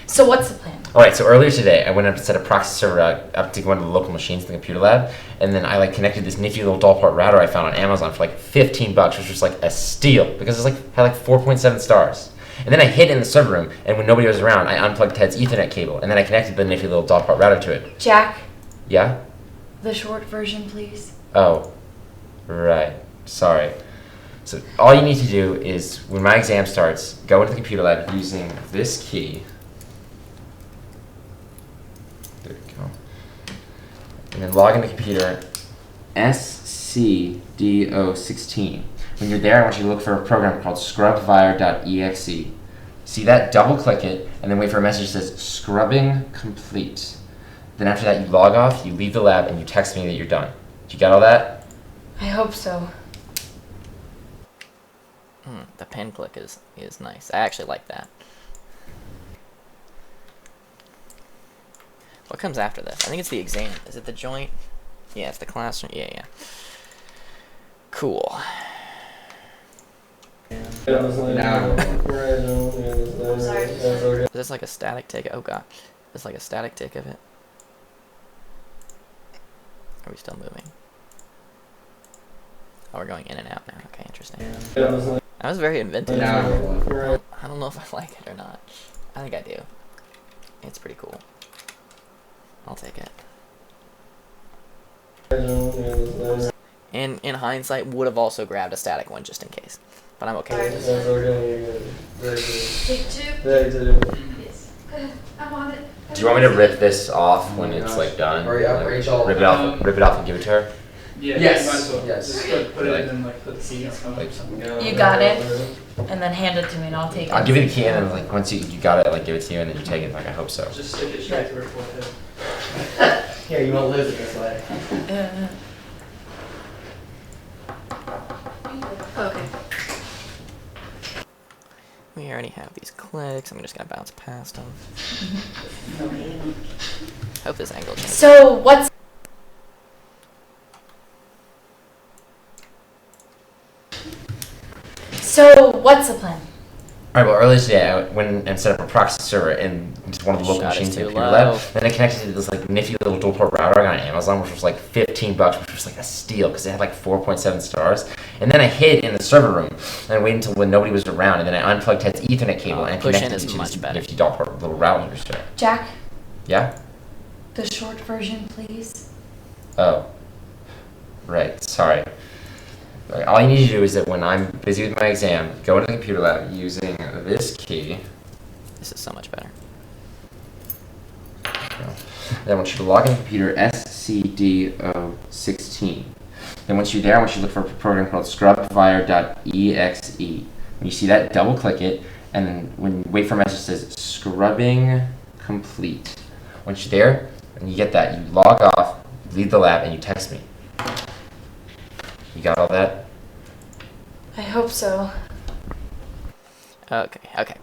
So what's the plan? Alright, so earlier today, I went up to set a proxy server up to one of the local machines in the computer lab, and then I like connected this nifty little doll part router I found on Amazon for like $15, which was like a steal because it was like had like 4.7 stars. And then I hid in the server room, and when nobody was around, I unplugged Ted's Ethernet cable, and then I connected the nifty little doll part router to it. Jack, Yeah? the short version, please. Oh, right. Sorry. So all you need to do is, when my exam starts, go into the computer lab using this key. There we go. And then log into computer SCD-016. When you're there, I want you to look for a program called scrubvire.exe. See that? Double click it, and then wait for a message that says scrubbing complete. Then after that, you log off, you leave the lab, and you text me that you're done. You got all that? I hope so. The pen click is nice. I actually like that. What comes after this? I think it's the exam. Is it the joint? Yeah, it's the classroom. Yeah. Cool. Sorry. Is this like a static take? Oh god. Is this like a static take of it? Are we still moving? Oh, we're going in and out now. Okay, interesting. That was very inventive. I don't know if I like it or not. I think I do. It's pretty cool. I'll take it. And in hindsight, would have also grabbed a static one just in case. But I'm okay with this. Take two. Yes. I want it. Do you want me to rip this off when it's like done? Hurry up, Like, Rachel. Rip it off and give it to her? Yeah, Yes, you might as well. yes. Just put it in and like put the key on Like, or something. You got it, and then hand it to me, and I'll take it. I'll give you the key, and then like once you got it, like give it to you, and then you take it. Like I hope so. Just stick it straight to her forehead. Here, you won't lose it this way. Okay. We already have these clicks. I'm just gonna bounce past them. Hope this angle changes. So what's the plan? Alright, well, earlier today I went and set up a proxy server in just one of the local Shot is machines in too the computer low. lab. Then I connected to this like nifty little dual port router I got on Amazon, which was like $15, which was like a steal because it had like 4.7 stars. And then I hid in the server room and I waited until when nobody was around, and then I unplugged Ted's Ethernet cable and push-in connected is it to much this better. nifty dual port little router. So, Jack, yeah? the short version, please. Oh. Right, sorry. Right, all you need to do is that when I'm busy with my exam, go into the computer lab using this key. This is so much better. Then I want you to log in the computer SCDO16. Then once you're there, I want you to look for a program called scrubfire.exe. When you see that, double click it, and then when you wait for a message that says scrubbing complete. Once you're there, and you get that, you log off, leave the lab, and you text me. You got all that? I hope so. Okay.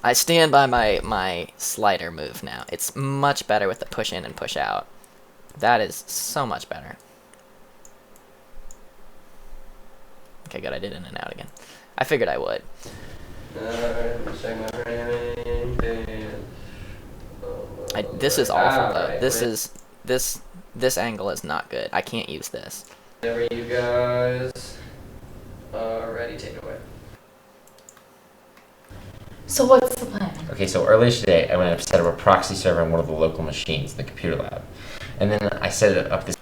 I stand by my slider move now. It's much better with the push in and push out. That is so much better. Okay, good. I did in and out again. I figured I would. This is awful though. This angle is not good. I can't use this. Whenever you guys are ready, take it away. So what's the plan? Okay, so earlier today, I went and set up a proxy server in one of the local machines in the computer lab. And then I set it up this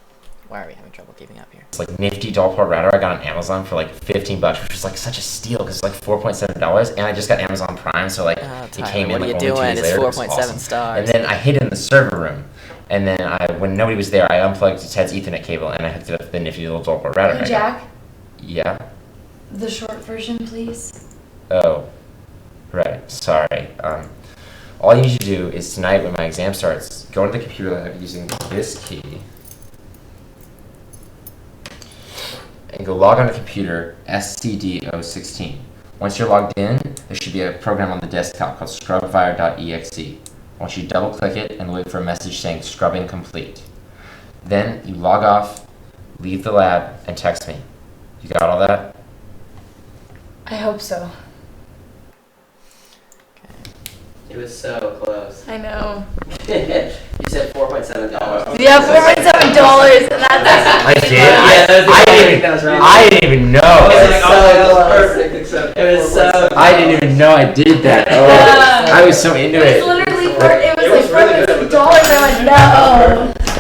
Why are we having trouble keeping up here? like nifty dual port router I got on Amazon for like $15, which was like such a steal because it's like $4.7, and I just got Amazon Prime, so like it Tyler, came in what are like you only 2 doing? days It's later. It was 4.7 awesome. stars. And then I hid in the server room, and then when nobody was there, I unplugged Ted's Ethernet cable and I hooked it up to the nifty little dual port router. I Hey, got. Jack, Yeah. the short version, please. Oh. Right. Sorry. All you need to do is tonight when my exam starts, go into the computer lab using this key. And go log on the computer SCDO16. Once you're logged in, there should be a program on the desktop called scrubfire.exe. I want you to double click it and wait for a message saying scrubbing complete. Then you log off, leave the lab, and text me. You got all that? I hope so. It was so close. I know. You said $4.7. Yeah, $4.7, and that's. I did. Yeah, that was the only thing that was wrong. I didn't even know. It was so close. Perfect, except It was so. I didn't even know I did that. Oh, I was so into It it. was literally It was really good. $4.7. I went, no.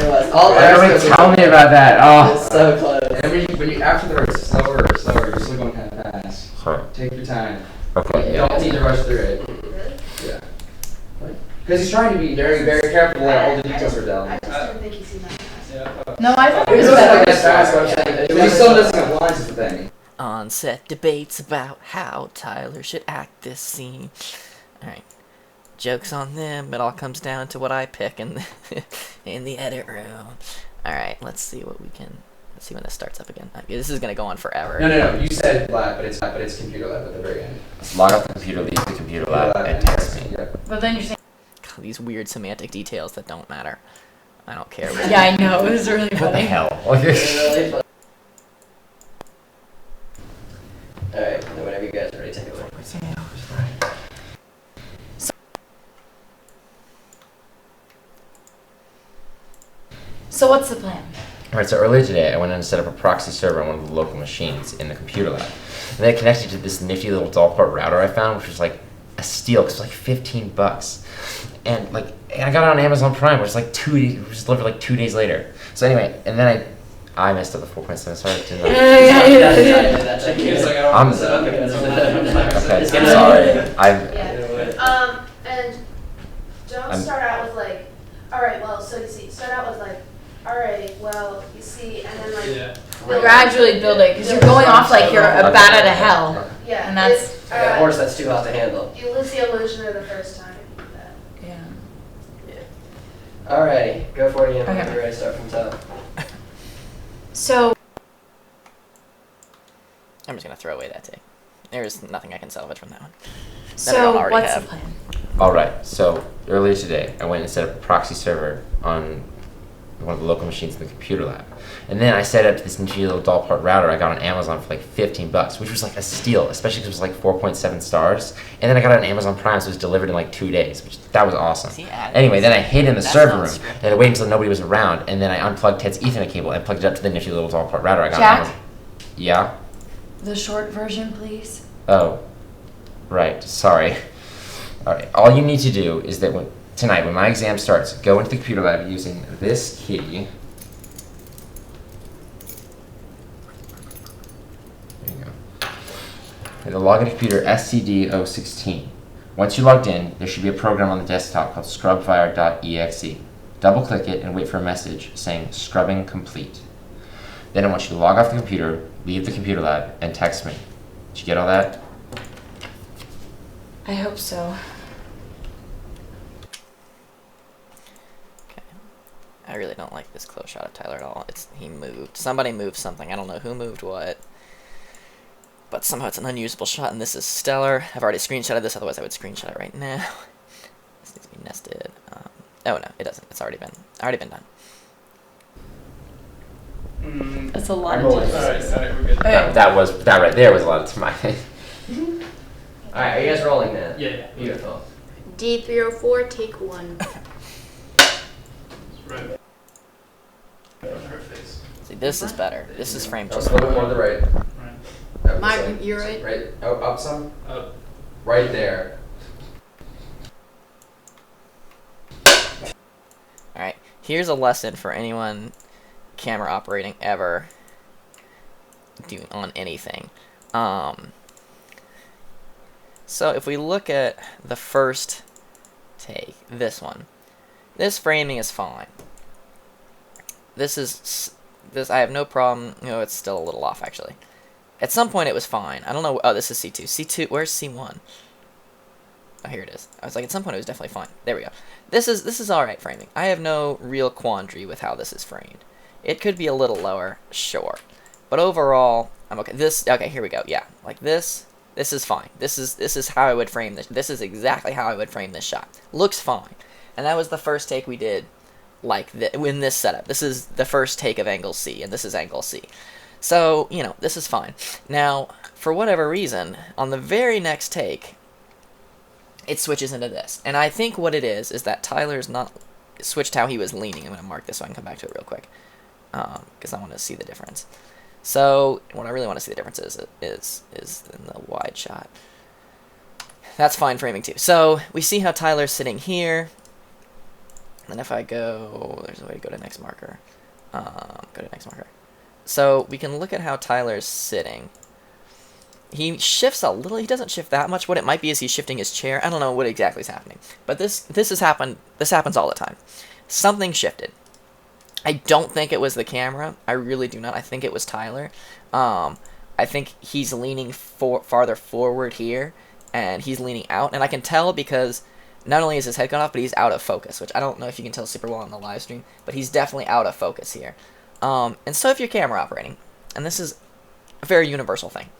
It was. All Everybody tell me about that. It Oh. was so close. And when you after the race, slower, you're still going kind of fast. Sorry. Take your time. Okay. You don't need to rush through it. Yeah. Because he's trying to be very, very careful when all the details are down. I just didn't think he's seen that. Yeah. No, I thought It it was was like better. that fast, but I'm saying, but he still doesn't have lines is the thing. On-set debates about how Tyler should act this scene. Alright. Joke's on them. It all comes down to what I pick in the, in the edit room. Alright, let's see what we can... Let's see when this starts up again. This is going to go on forever. No. You said lab, but it's computer lab at the very end. Log off the computer, leave the computer lab, and text me. Yeah. But then you're saying. God, these weird semantic details that don't matter. I don't care. Yeah, I know. It was really What the funny. hell? Really fun. Alright, then whenever you guys are ready, take it away. So what's the plan? Alright, so earlier today, I went in and set up a proxy server on one of the local machines in the computer lab. And then I connected to this nifty little dual port router I found, which was like a steal, because it was like $15. And like, I got it on Amazon Prime, which was like it was delivered like 2 days later. So anyway, and then I messed up the 4.7 stars, didn't I? He was like, I'm okay, sorry. And don't I'm- start out with like, all right, well, so you see, start out with like, all right, well, you see, and then like, Yeah. Gradually build it, because you're going off like you're a bat out of hell. yeah, And that's- it's, I got a horse that's too hot to handle. you lose the illusion of the first time you do that. Yeah. Alrighty, go for it again. Okay. We're ready to start from top. So I'm just going to throw away that take. There's nothing I can salvage from that one. So already what's have. the plan? Alright, so earlier today, I went and set up a proxy server on one of the local machines in the computer lab. And then I set up this nifty little doll part router I got on Amazon for like $15, which was like a steal, especially because it was like 4.7 stars. And then I got it on Amazon Prime, so it was delivered in like 2 days, which that was awesome. Anyway, then I hid in the server room, and I waited until nobody was around, and then I unplugged Ted's Ethernet cable and plugged it up to the nifty little doll part router I got on Amazon. Yeah? The short version, please. Oh, right. Sorry. All right. All you need to do is that tonight, when my exam starts, go into the computer lab using this key. There you go. And the login computer SCD-016. Once you're logged in, there should be a program on the desktop called scrubfire.exe. Double-click it and wait for a message saying "Scrubbing complete." Then I want you to log off the computer, leave the computer lab, and text me. Did you get all that? I hope so. Okay. I really don't like this close shot of Tyler at all. He moved. Somebody moved something. I don't know who moved what. But somehow it's an unusable shot, and this is stellar. I've already screenshotted this, otherwise I would screenshot it right now. This needs to be nested. Oh no, it doesn't. It's already been done. That's a lot I'm of always details. Alright, we're good. That right there was a lot of time. Alright, are you guys rolling then? Yeah. Beautiful. D304, take 1. Right. On her face. See, this is better. This is framed Just just a little bit more to the right. Right. Up Mike, this side. you're right. Right. Oh, up some. Up. Right there. Alright, here's a lesson for anyone camera operating ever doing on anything. So if we look at the first take, this one, this framing is fine. This I have no problem. You know, it's still a little off actually. At some point it was fine. I don't know. Oh, this is C2. C2. Where's C1? Oh, here it is. I was like, at some point it was definitely fine. There we go. This is all right framing. I have no real quandary with how this is framed. It could be a little lower, sure, but overall, I'm okay. Okay, here we go. Yeah, like this. This is fine. This is how I would frame this. This is exactly how I would frame this shot. Looks fine, and that was the first take we did, like in this setup. This is the first take of angle C, and this is angle C. So you know this is fine. Now, for whatever reason, on the very next take, it switches into this, and I think what it is that Tyler's not switched how he was leaning. I'm going to mark this so I can come back to it real quick, because I want to see the difference. So what I really want to see the difference is in the wide shot. That's fine framing too. So we see how Tyler's sitting here, and if I go, there's a way to go to next marker. Go to next marker. So we can look at how Tyler's sitting. He shifts a little. He doesn't shift that much. What it might be is he's shifting his chair. I don't know what exactly is happening. But this has happened. This happens all the time. Something shifted. I don't think it was the camera. I really do not. I think it was Tyler. I think he's leaning farther forward here, and he's leaning out. And I can tell because not only is his head cut off, but he's out of focus, which I don't know if you can tell super well on the live stream, but he's definitely out of focus here. And so if you're camera operating, and this is a very universal thing,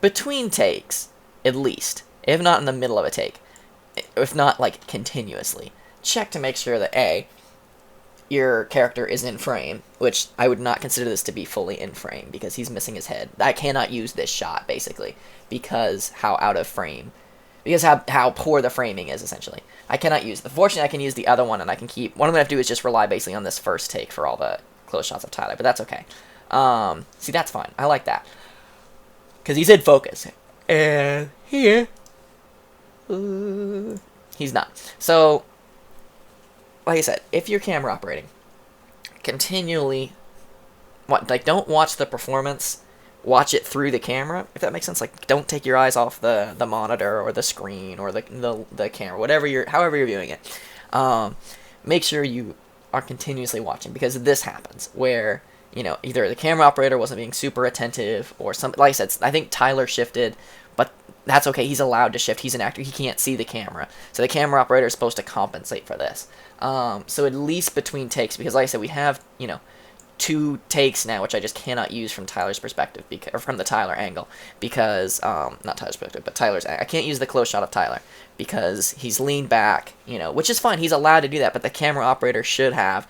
between takes, at least, if not in the middle of a take, if not like continuously, check to make sure that A, your character is in frame, which I would not consider this to be fully in frame because he's missing his head. I cannot use this shot basically because how out of frame, because how poor the framing is essentially. I cannot use. Fortunately, I can use the other one and I can keep. What I'm gonna have to do is just rely basically on this first take for all the close shots of Tyler, but that's okay. See, that's fine. I like that because he's in focus, and here he's not. So, like I said, if you're camera operating, continually, don't watch the performance, watch it through the camera, if that makes sense. Like, don't take your eyes off the monitor or the screen or the camera, however you're viewing it. Make sure you are continuously watching because this happens where, you know, either the camera operator wasn't being super attentive or something. Like I said, I think Tyler shifted, but that's okay. He's allowed to shift. He's an actor. He can't see the camera. So the camera operator is supposed to compensate for this. So at least between takes, because like I said, we have, you know, 2 takes now, which I just cannot use from Tyler's perspective, or from the Tyler angle, because, not Tyler's perspective, but I can't use the close shot of Tyler, because he's leaned back, you know, which is fine, he's allowed to do that, but the camera operator should have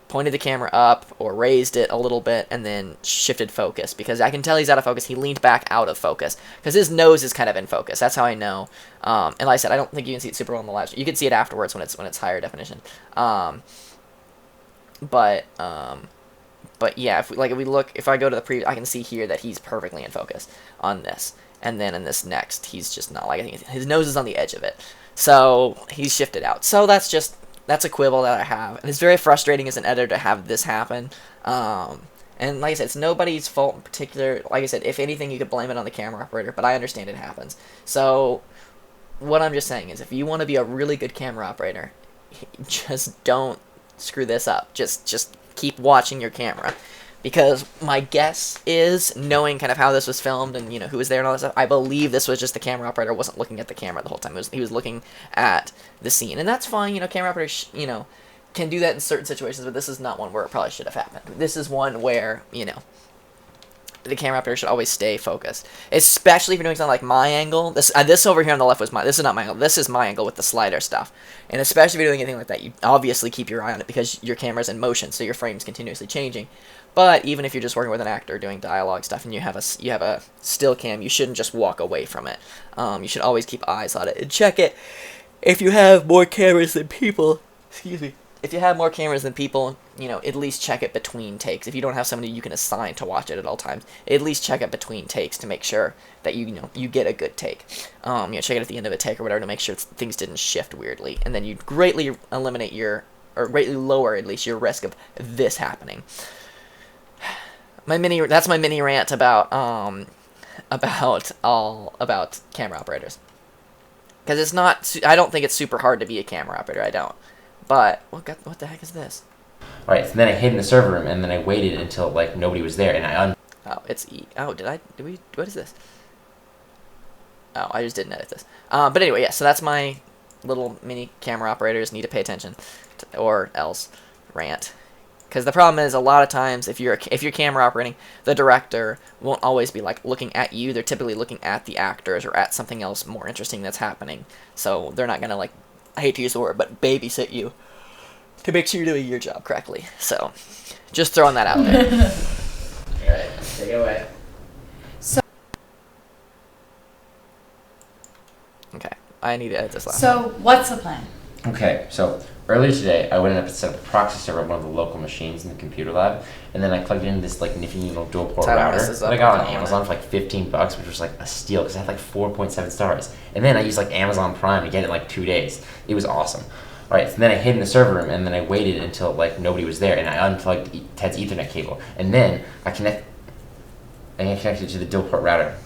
pointed the camera up, or raised it a little bit, and then shifted focus, because I can tell he's out of focus. He leaned back out of focus, because his nose is kind of in focus. That's how I know. And like I said, I don't think you can see it super well in the live stream. You can see it afterwards when it's higher definition. But yeah, if we look, if I go to the preview, I can see here that he's perfectly in focus on this, and then in this next, he's just not. Like, I think his nose is on the edge of it, so he's shifted out. So that's a quibble that I have, and it's very frustrating as an editor to have this happen. And like I said, it's nobody's fault in particular. Like I said, if anything, you could blame it on the camera operator, but I understand it happens. So what I'm just saying is, if you want to be a really good camera operator, just don't screw this up. Just keep watching your camera. Because my guess is, knowing kind of how this was filmed and, you know, who was there and all that stuff, I believe this was just the camera operator wasn't looking at the camera the whole time. He was looking at the scene. And that's fine, you know, camera operators, you know, can do that in certain situations, but this is not one where it probably should have happened. This is one where, you know, the camera operator should always stay focused. Especially if you're doing something like my angle. This over here on the left was this is not my angle. This is my angle with the slider stuff. And especially if you're doing anything like that, you obviously keep your eye on it because your camera's in motion, so your frame's continuously changing. But even if you're just working with an actor doing dialogue stuff and you have a still cam, you shouldn't just walk away from it. You should always keep eyes on it and check it. If you have more cameras than people, if you have more cameras than people, you know, at least check it between takes. If you don't have somebody you can assign to watch it at all times, at least check it between takes to make sure that you get a good take. You know, check it at the end of a take or whatever to make sure things didn't shift weirdly, and then you greatly eliminate greatly lower at least your risk of this happening. That's my mini rant about camera operators. Because it's not, I don't think it's super hard to be a camera operator. I don't. But what the heck is this? All right, so then I hid in the server room, and then I waited until like nobody was there, and I Oh, it's E. Oh, what is this? Oh, I just didn't edit this. But anyway, yeah. So that's my little mini camera operators need to pay attention, or else rant. Because the problem is, a lot of times, if you're camera operating, the director won't always be like looking at you. They're typically looking at the actors or at something else more interesting that's happening. So they're not gonna, like, I hate to use the word, but babysit you to make sure you're doing your job correctly. So just throwing that out there. All right, take it away. Okay, I need to edit this last. So, what's the plan? Okay, so earlier today, I went up and set up a proxy server on one of the local machines in the computer lab, and then I plugged in this like nifty little dual port router that I got on Amazon for like $15, which was like a steal because it had like 4.7 stars. And then I used like Amazon Prime to get it in like 2 days. It was awesome. All right, so then I hid in the server room, and then I waited until like nobody was there, and I unplugged Ted's Ethernet cable, and then I connected it to the dual port router.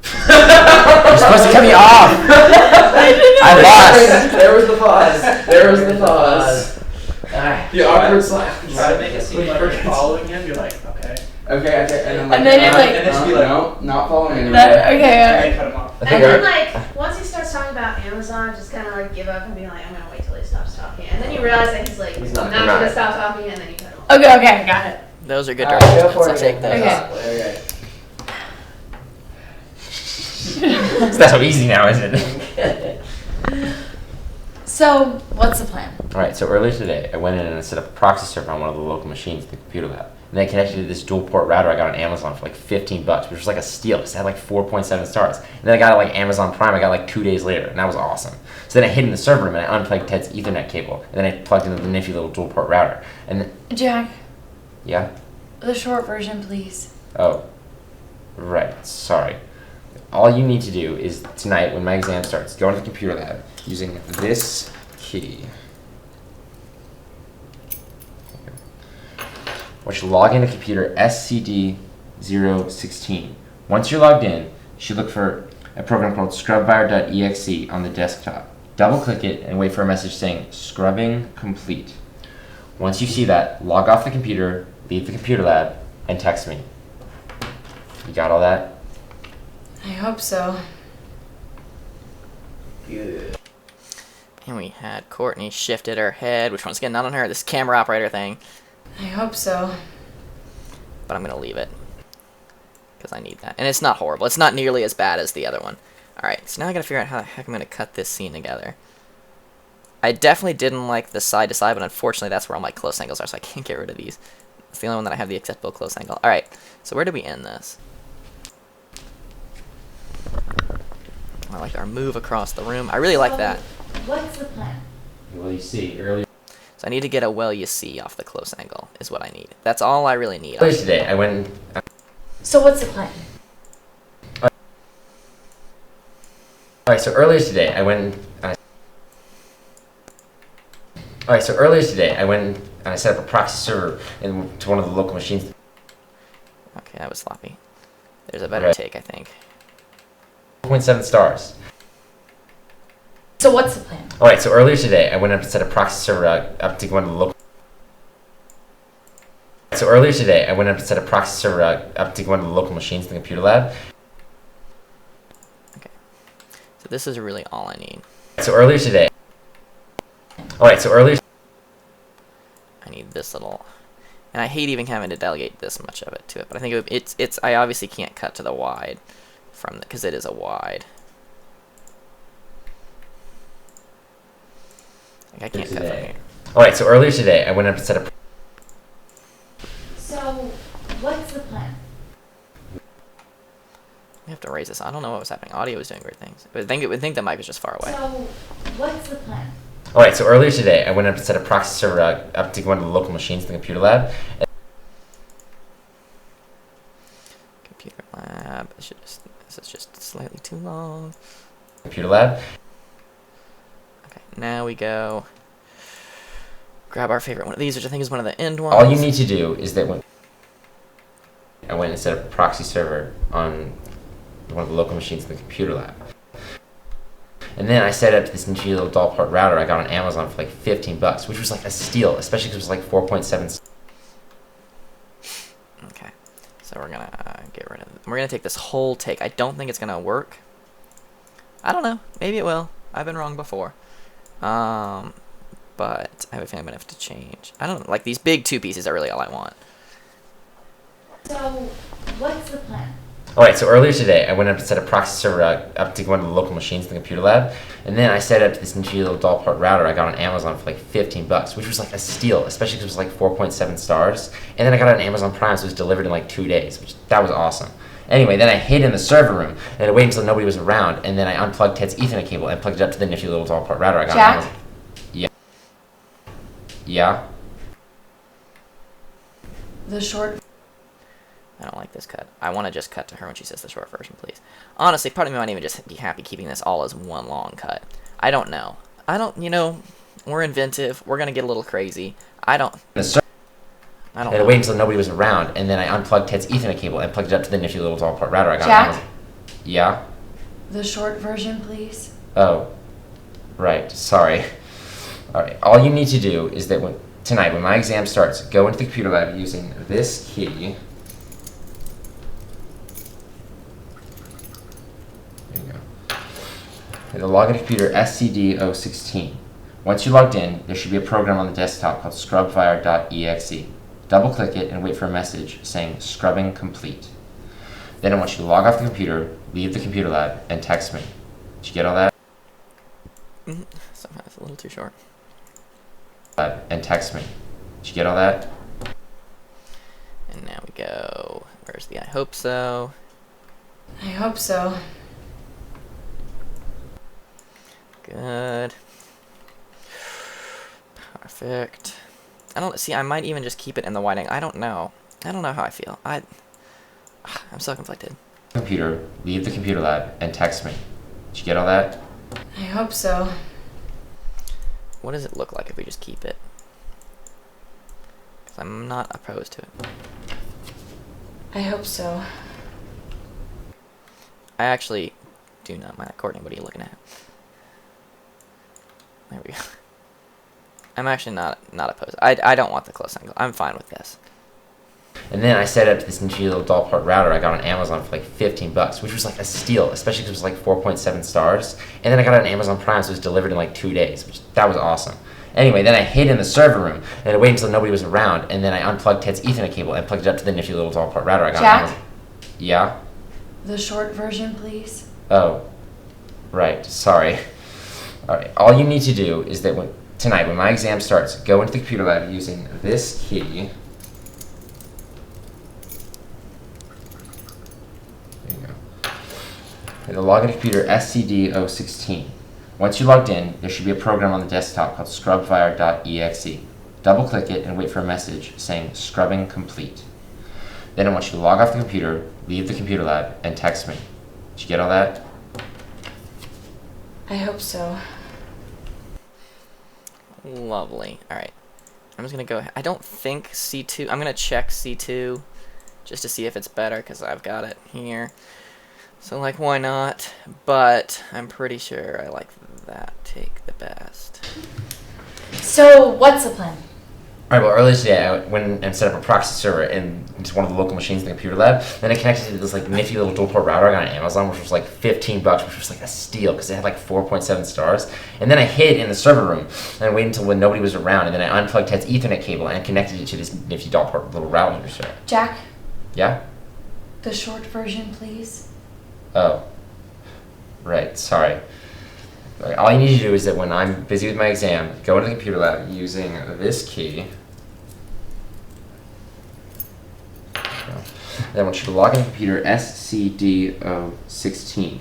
You're supposed to cut me off! I lost! There was the pause. There was the pause. The awkward silence. Try to make it seem like you're following him. You're like, okay. Okay, and then And then you're like, and then just be like, no, not following anyone. okay. and cut him off. I think And then, I- like, once he starts talking about Amazon, just kind of, like, give up and be like, I'm gonna wait till he stops talking. And then you realize that he's, like, He's not not gonna dramatic. stop talking, and then you cut him off. Okay, got it. Those are good All right, go directions. for I'll it take again. those. Okay. It's not so easy now, is it? So, what's the plan? Alright, so earlier today, I went in and I set up a proxy server on one of the local machines in the computer lab. And then I connected to this dual port router I got on Amazon for like $15, which was like a steal because it had like 4.7 stars. And then I got it like Amazon Prime, I got like 2 days later, and that was awesome. So then I hid in the server room and I unplugged Ted's Ethernet cable, and then I plugged in the nifty little dual port router. And then, Jack, yeah? the short version, please. Oh, right, sorry. All you need to do is tonight, when my exam starts, go into the computer lab using this key. Which log in the computer SCD-016. Once you're logged in, you should look for a program called scrubwire.exe on the desktop. Double click it and wait for a message saying scrubbing complete. Once you see that, log off the computer, leave the computer lab, and text me. You got all that? I hope so. Good. And we had Courtney shifted her head, which once again, not on her, this camera operator thing. I hope so. But I'm going to leave it. Because I need that. And it's not horrible. It's not nearly as bad as the other one. Alright, so now I got to figure out how the heck I'm going to cut this scene together. I definitely didn't like the side to side, but unfortunately that's where all my close angles are, so I can't get rid of these. It's the only one that I have the acceptable close angle. Alright, so where do we end this? I like our move across the room. I really like that. What's the plan? Well, you see, earlier So I need to get a well you see off the close angle is what I need. That's all I really need. today, I went. So what's the plan? Alright, so earlier today, I went. Alright, so earlier today, I went and I set up a proxy server to one of the local machines. Okay, that was sloppy. There's a better take, I think. 4.7 stars. So what's the plan? Alright, so earlier today, I went up and set a proxy server up to one of the local. So earlier today, I went up and set a proxy server up to one of the local machines in the computer lab. So this is really all I need. So earlier today. Alright, so earlier. I need this little, and I hate even having to delegate this much of it to it. But I think it's. I obviously can't cut to the wide from because it is a wide. Like I can't cut from here. Alright, so earlier today, I went up and set a. So what's the plan? We have to raise this. I don't know what was happening. Audio was doing weird things. But I think the mic was just far away. So what's the plan? Alright, so earlier today, I went up and set a proxy server up to one of the local machines in the computer lab. Computer lab. This is just slightly too long. Computer lab. Okay, now we go. Grab our favorite one of these, which I think is one of the end ones. All you need to do is that when I went and set up a proxy server on one of the local machines in the computer lab. And then I set up this nifty little doll part router I got on Amazon for like 15 bucks, which was like a steal, especially because it was like 4.7. Okay, so we're gonna get rid of it. We're gonna take this whole take. I don't think it's gonna work. I don't know. Maybe it will. I've been wrong before. But I have a feeling I'm gonna have to change. I don't know. Like these big two pieces are really all I want. So what's the plan? Alright, so earlier today, I went up and set a proxy server up to one of the local machines in the computer lab. And then I set up this nifty little doll part router I got on Amazon for like 15 bucks, which was like a steal, especially because it was like 4.7 stars. And then I got it on Amazon Prime, so it was delivered in like 2 days, which that was awesome. Anyway, then I hid in the server room, and I waited until nobody was around, and then I unplugged Ted's Ethernet cable and plugged it up to the nifty little doll part router I got on Amazon. Yeah. Yeah? The short. I don't like this cut. I want to just cut to her when she says the short version, please. Honestly, part of me might even just be happy keeping this all as one long cut. I don't know. We're inventive. We're going to get a little crazy. I don't And I know. waited until nobody was around, and then I unplugged Ted's Ethernet cable and plugged it up to the nifty little doll part router I got on Jack? Amazon. Yeah? The short version, please. Oh. Right. Sorry. Alright. All you need to do is that tonight, when my exam starts, go into the computer lab using this key. And log into computer SCD-016. Once you're logged in, there should be a program on the desktop called scrubfire.exe. Double-click it and wait for a message saying scrubbing complete. Then I want you to log off the computer, leave the computer lab, and text me. Did you get all that? Somehow it's a little too short. And text me. Did you get all that? And now we go. Where's the I hope so? I hope so. Good. Perfect. I might even just keep it in the wide angle. I don't know how I feel. I'm so conflicted. Computer, leave the computer lab, and text me. Did you get all that? I hope so. What does it look like if we just keep it? Because I'm not opposed to it. I hope so. I actually do not mind. Courtney, what are you looking at? There we go. I'm actually not opposed. I don't want the close angle. I'm fine with this. And then I set up this nifty little doll part router I got on Amazon for like 15 bucks, which was like a steal, especially because it was like 4.7 stars. And then I got it on Amazon Prime, so it was delivered in like 2 days, which that was awesome. Anyway, then I hid in the server room, and I waited until nobody was around, and then I unplugged Ted's Ethernet cable and plugged it up to the nifty little dual-port router I got. Jack? Yeah? The short version, please. Oh, right. Sorry. All right. All you need to do is that tonight, when my exam starts, go into the computer lab using this key. There you go. And log into computer SCD-016. Once you're logged in, there should be a program on the desktop called scrubfire.exe. Double-click it and wait for a message saying "Scrubbing complete." Then I want you to log off the computer, leave the computer lab, and text me. Did you get all that? I hope so. Lovely. Alright. I'm just going to go ahead. I don't think C2... I'm going to check C2 just to see if it's better, because I've got it here. So, like, why not? But I'm pretty sure I like that take the best. So, what's the plan? Alright, well, earlier today I went and set up a proxy server into one of the local machines in the computer lab. Then I connected to this like nifty little dual-port router I got on Amazon, which was like $15, which was like a steal because it had like 4.7 stars. And then I hid in the server room and I waited until when nobody was around, and then I unplugged Ted's Ethernet cable and connected it to this nifty dual-port little router. So. Jack? Yeah? The short version, please. Oh. Right, sorry. All you need to do is that when I'm busy with my exam, go into the computer lab using this key. Then I want you to log in the computer SCD-016.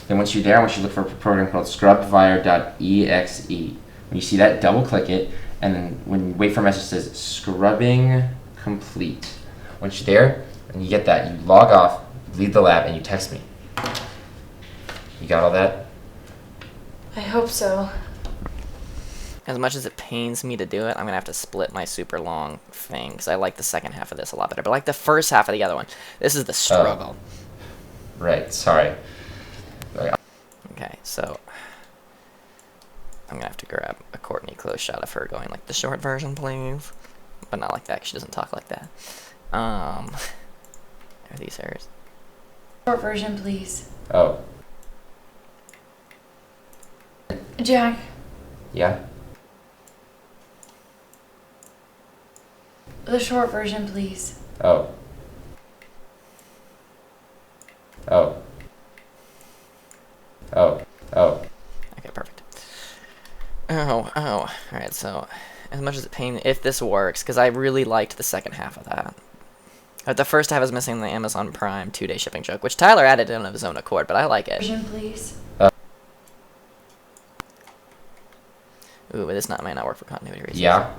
Then once you're there, I want you to look for a program called scrubfire.exe. When you see that, double-click it, and then when you wait for a message that says "Scrubbing complete." Once you're there, and you get that, you log off, leave the lab, and you text me. You got all that? I hope so. As much as it pains me to do it, I'm going to have to split my super long thing, because I like the second half of this a lot better. But like the first half of the other one, this is the struggle. Right, sorry. Okay, so I'm going to have to grab a Courtney close shot of her going like, the short version, please. But not like that, 'cause she doesn't talk like that. Are these hers? Short version, please. Oh. Jack? Yeah? The short version, please. Oh. Oh. Oh. Oh. Okay, perfect. Oh. Alright, so as much as it pains, if this works, because I really liked the second half of that. But the first half is missing the Amazon Prime 2-day shipping joke, which Tyler added in of his own accord, but I like it. Version, please. Ooh, but this might not work for continuity reasons. Yeah?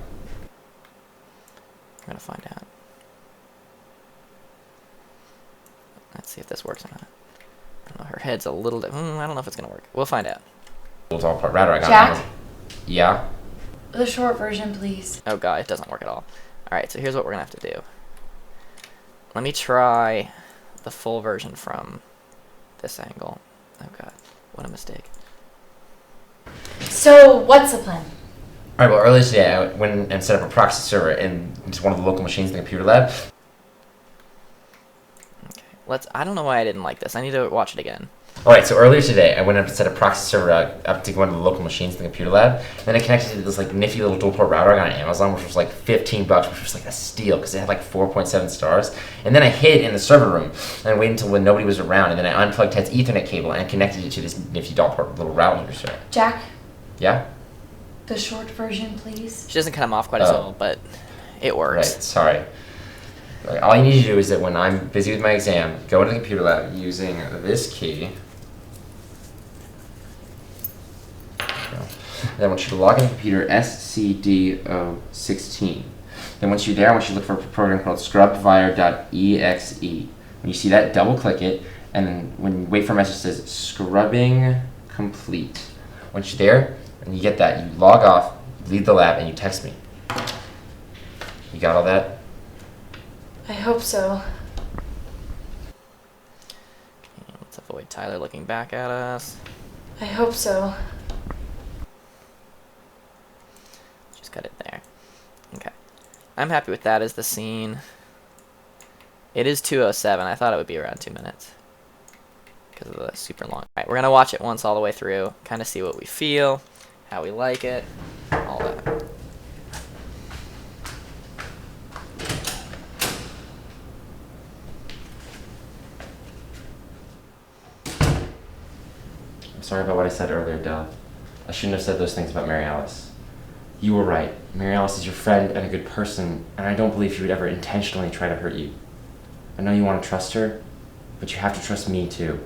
I'm gonna find out. Let's see if this works or not. I don't know, her head's a little... I don't know if it's gonna work. We'll find out. Dual-port router I got. Jack? Yeah? The short version, please. Oh god, it doesn't work at all. Alright, so here's what we're gonna have to do. Let me try the full version from this angle. Oh god, what a mistake. So, what's the plan? Alright, well, earlier today I went and set up a proxy server into one of the local machines in the computer lab. Okay, I don't know why I didn't like this. I need to watch it again. Alright, so earlier today I went and set a proxy server up to one of the local machines in the computer lab. And then I connected to this like nifty little dual-port router I got on Amazon, which was like $15, which was like a steal because it had like 4.7 stars. And then I hid in the server room and I waited until when nobody was around, and then I unplugged Ted's Ethernet cable and connected it to this nifty dual-port little router. So. Jack? Yeah? The short version, please. She doesn't cut him off quite as well, but it works. Right, sorry. All you need to do is that when I'm busy with my exam, go into the computer lab using this key. Then I want you to log in the computer SCD-016. Then once you're there, I want you to look for a program called scrubfire.exe. When you see that, double-click it, and then when you wait for a message that says "Scrubbing complete." Once you're there, and you get that, you log off, leave the lab, and you text me. You got all that? I hope so. Okay, let's avoid Tyler looking back at us. I hope so. Just cut it there. Okay. I'm happy with that as the scene. It is 2:07. I thought it would be around 2 minutes because of the super long. Alright, we're going to watch it once all the way through, kind of see what we feel, how we like it, all that. sorry about what I said earlier, Del. I shouldn't have said those things about Mary Alice. You were right. Mary Alice is your friend and a good person, and I don't believe she would ever intentionally try to hurt you. I know you want to trust her, but you have to trust me too.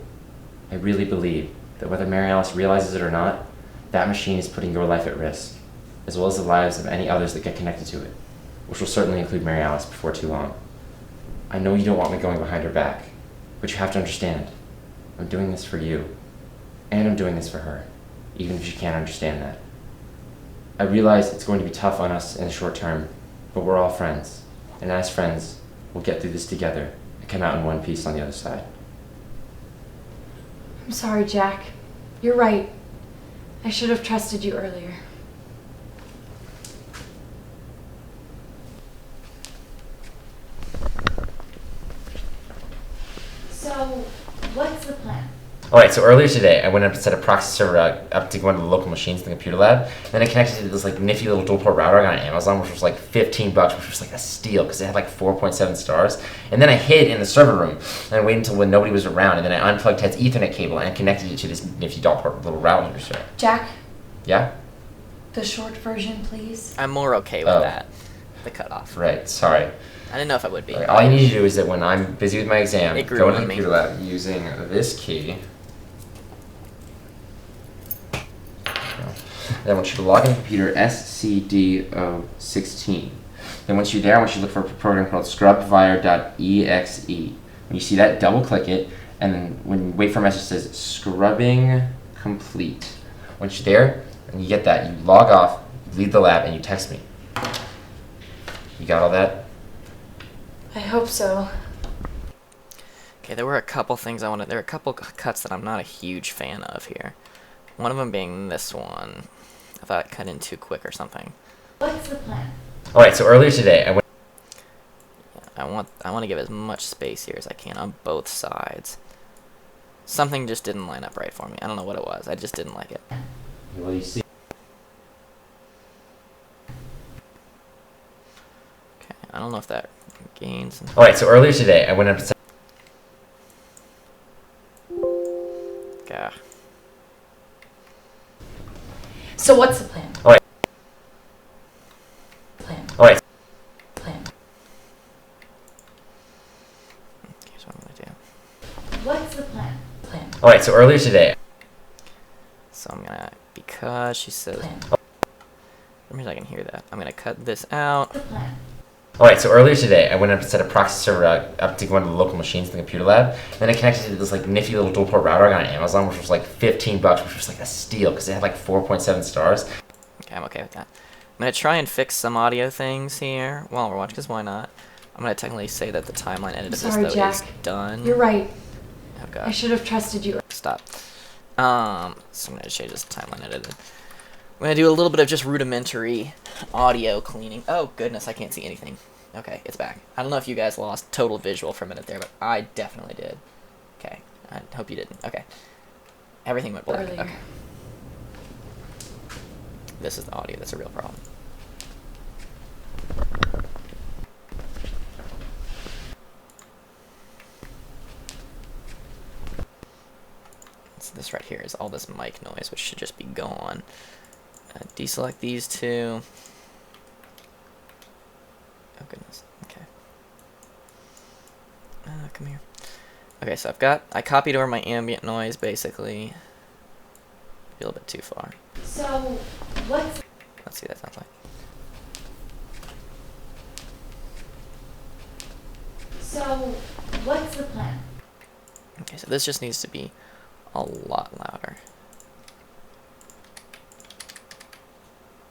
I really believe that whether Mary Alice realizes it or not, that machine is putting your life at risk, as well as the lives of any others that get connected to it, which will certainly include Mary Alice before too long. I know you don't want me going behind her back, but you have to understand, I'm doing this for you, and I'm doing this for her, even if she can't understand that. I realize it's going to be tough on us in the short term, but we're all friends, and as friends, we'll get through this together and come out in one piece on the other side. I'm sorry, Jack. You're right. I should have trusted you earlier. So, what's the plan? Alright, so earlier today, I went up to set a proxy server up to one of the local machines in the computer lab, and then I connected to this like nifty little dual port router I got on Amazon, which was like $15, which was like a steal because it had like 4.7 stars. And then I hid in the server room and I waited until when nobody was around, and then I unplugged Ted's Ethernet cable and connected it to this nifty dual port little router. So. Jack, Yeah? the short version, please. I'm more okay with Oh. that. The cutoff. Right, sorry. I didn't know if I would be. Alright, all you need to do is that when I'm busy with my exam, It grew go into on the me. computer lab using this key. Then I want you to log in the computer SCDO16. Then once you're there, I want you to look for a program called scrubvire.exe. When you see that, double click it, and then when you wait for a message that says scrubbing complete. Once you're there, and you get that, you log off, leave the lab, and you text me. You got all that? I hope so. Okay, there were a couple things I wanted. There were a couple cuts that I'm not a huge fan of here. One of them being this one. I thought it cut in too quick or something. What's the plan? Alright, so earlier today, I went. I want to give as much space here as I can on both sides. Something just didn't line up right for me. I don't know what it was. I just didn't like it. Well, you see. Okay, I don't know if that gains. Alright, so earlier today, I went up to. Gah. So what's the plan? Alright. Plan. Alright. Plan. Here's what I'm gonna do. What's the plan? Plan. Alright, so earlier today. So I'm gonna, because she says, Plan. for some reason I can hear that. I'm gonna cut this out. The plan. Alright, so earlier today, I went up to set a proxy server up to one of the local machines in the computer lab, and then I connected to this like nifty little dual port router I got on Amazon, which was like $15, which was like a steal because it had like 4.7 stars. Okay, I'm okay with that. I'm gonna try and fix some audio things here while we're watching, because why not? I'm gonna technically say that the timeline edit of this Sorry, though is Jack. done. You're right. Oh I god. should have trusted you. Stop. So I'm gonna change this to timeline edited. I'm gonna do a little bit of just rudimentary audio cleaning. Oh goodness, I can't see anything. Okay, it's back. I don't know if you guys lost total visual for a minute there, but I definitely did. Okay, I hope you didn't. Okay. Everything went black. Earlier. Okay. This is the audio that's a real problem. So this right here is all this mic noise, which should just be gone. Deselect these two. Oh goodness. Okay. Come here. Okay, so I copied over my ambient noise basically. A little bit too far. So, what's... Let's see what that sounds like. So, what's the plan? Okay, so this just needs to be a lot louder.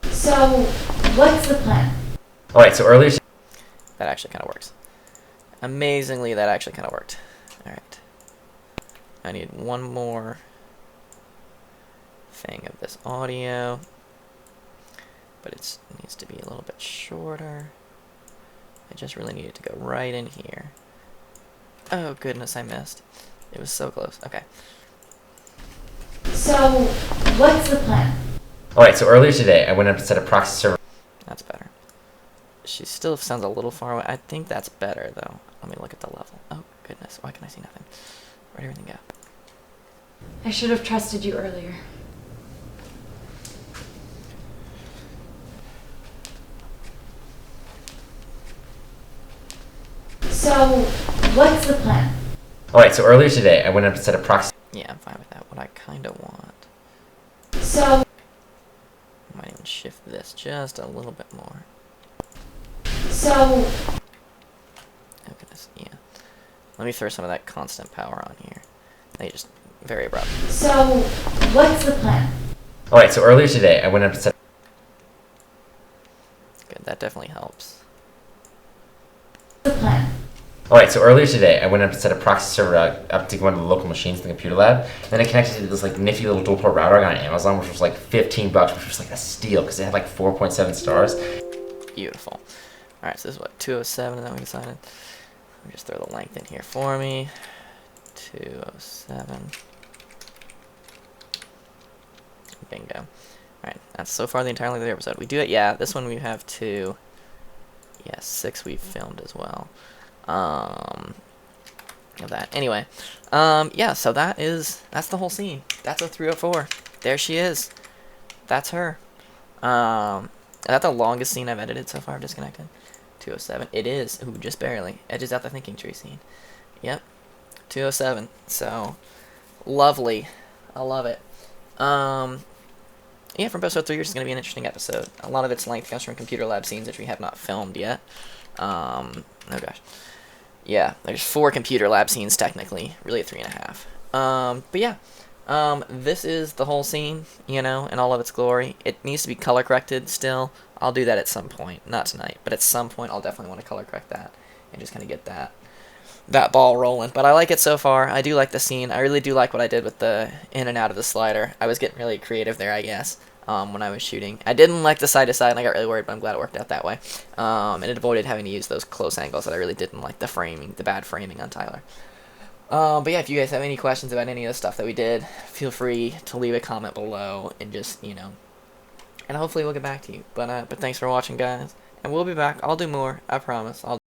So, what's the plan? Alright, so earlier. That actually kind of works. Amazingly, that actually kind of worked. Alright. I need one more thing of this audio. But it needs to be a little bit shorter. I just really needed to go right in here. Oh goodness, I missed. It was so close. Okay. So, what's the plan? Alright, so earlier today, I went up to set a proxy server. That's better. She still sounds a little far away. I think that's better, though. Let me look at the level. Oh, goodness. Why can I see nothing? Where'd everything go? I should have trusted you earlier. So, what's the plan? Alright, so earlier today, I went up and set a proxy. Yeah, I'm fine with that. What I kind of want. So, I might even shift this just a little bit more. so, Oh goodness, yeah. Let me throw some of that constant power on here. They just very abrupt. so, what's the plan? Alright, so earlier today, I went up and set. Good, that definitely helps. The plan. Alright, so earlier today, I went up and set a proxy server up to one of the local machines in the computer lab. And then I connected to this like nifty little dual port router I got on Amazon, which was like $15, which was like a steal because it had like 4.7 stars. Beautiful. Alright, so this is what, 207 and then we decided. Let me just throw the length in here for me. 207. Bingo. Alright, that's so far the entire length of the episode. We do it, yeah, this one we have 2. Yeah, 6 we've filmed as well. Of that. Anyway, yeah, so that's the whole scene. That's a 304. There she is. That's her. Is that the longest scene I've edited so far, Disconnected? 207. It is. Ooh, just barely. Edges out the thinking tree scene. Yep. 207. So, lovely. I love it. Yeah, from episode 3, which is going to be an interesting episode. A lot of its length comes from computer lab scenes, which we have not filmed yet. Oh gosh. Yeah, there's 4 computer lab scenes technically, really 3.5. But yeah, this is the whole scene, you know, in all of its glory. It needs to be color corrected still. I'll do that at some point, not tonight, but at some point I'll definitely want to color correct that and just kind of get that ball rolling. But I like it so far. I do like the scene. I really do like what I did with the in and out of the slider. I was getting really creative there, I guess. When I was shooting. I didn't like the side to side and I got really worried, but I'm glad it worked out that way. And it avoided having to use those close angles that I really didn't like, the bad framing on Tyler. But yeah, if you guys have any questions about any of the stuff that we did, feel free to leave a comment below and just, you know, and hopefully we'll get back to you. But thanks for watching, guys, and we'll be back. I'll do more, I promise.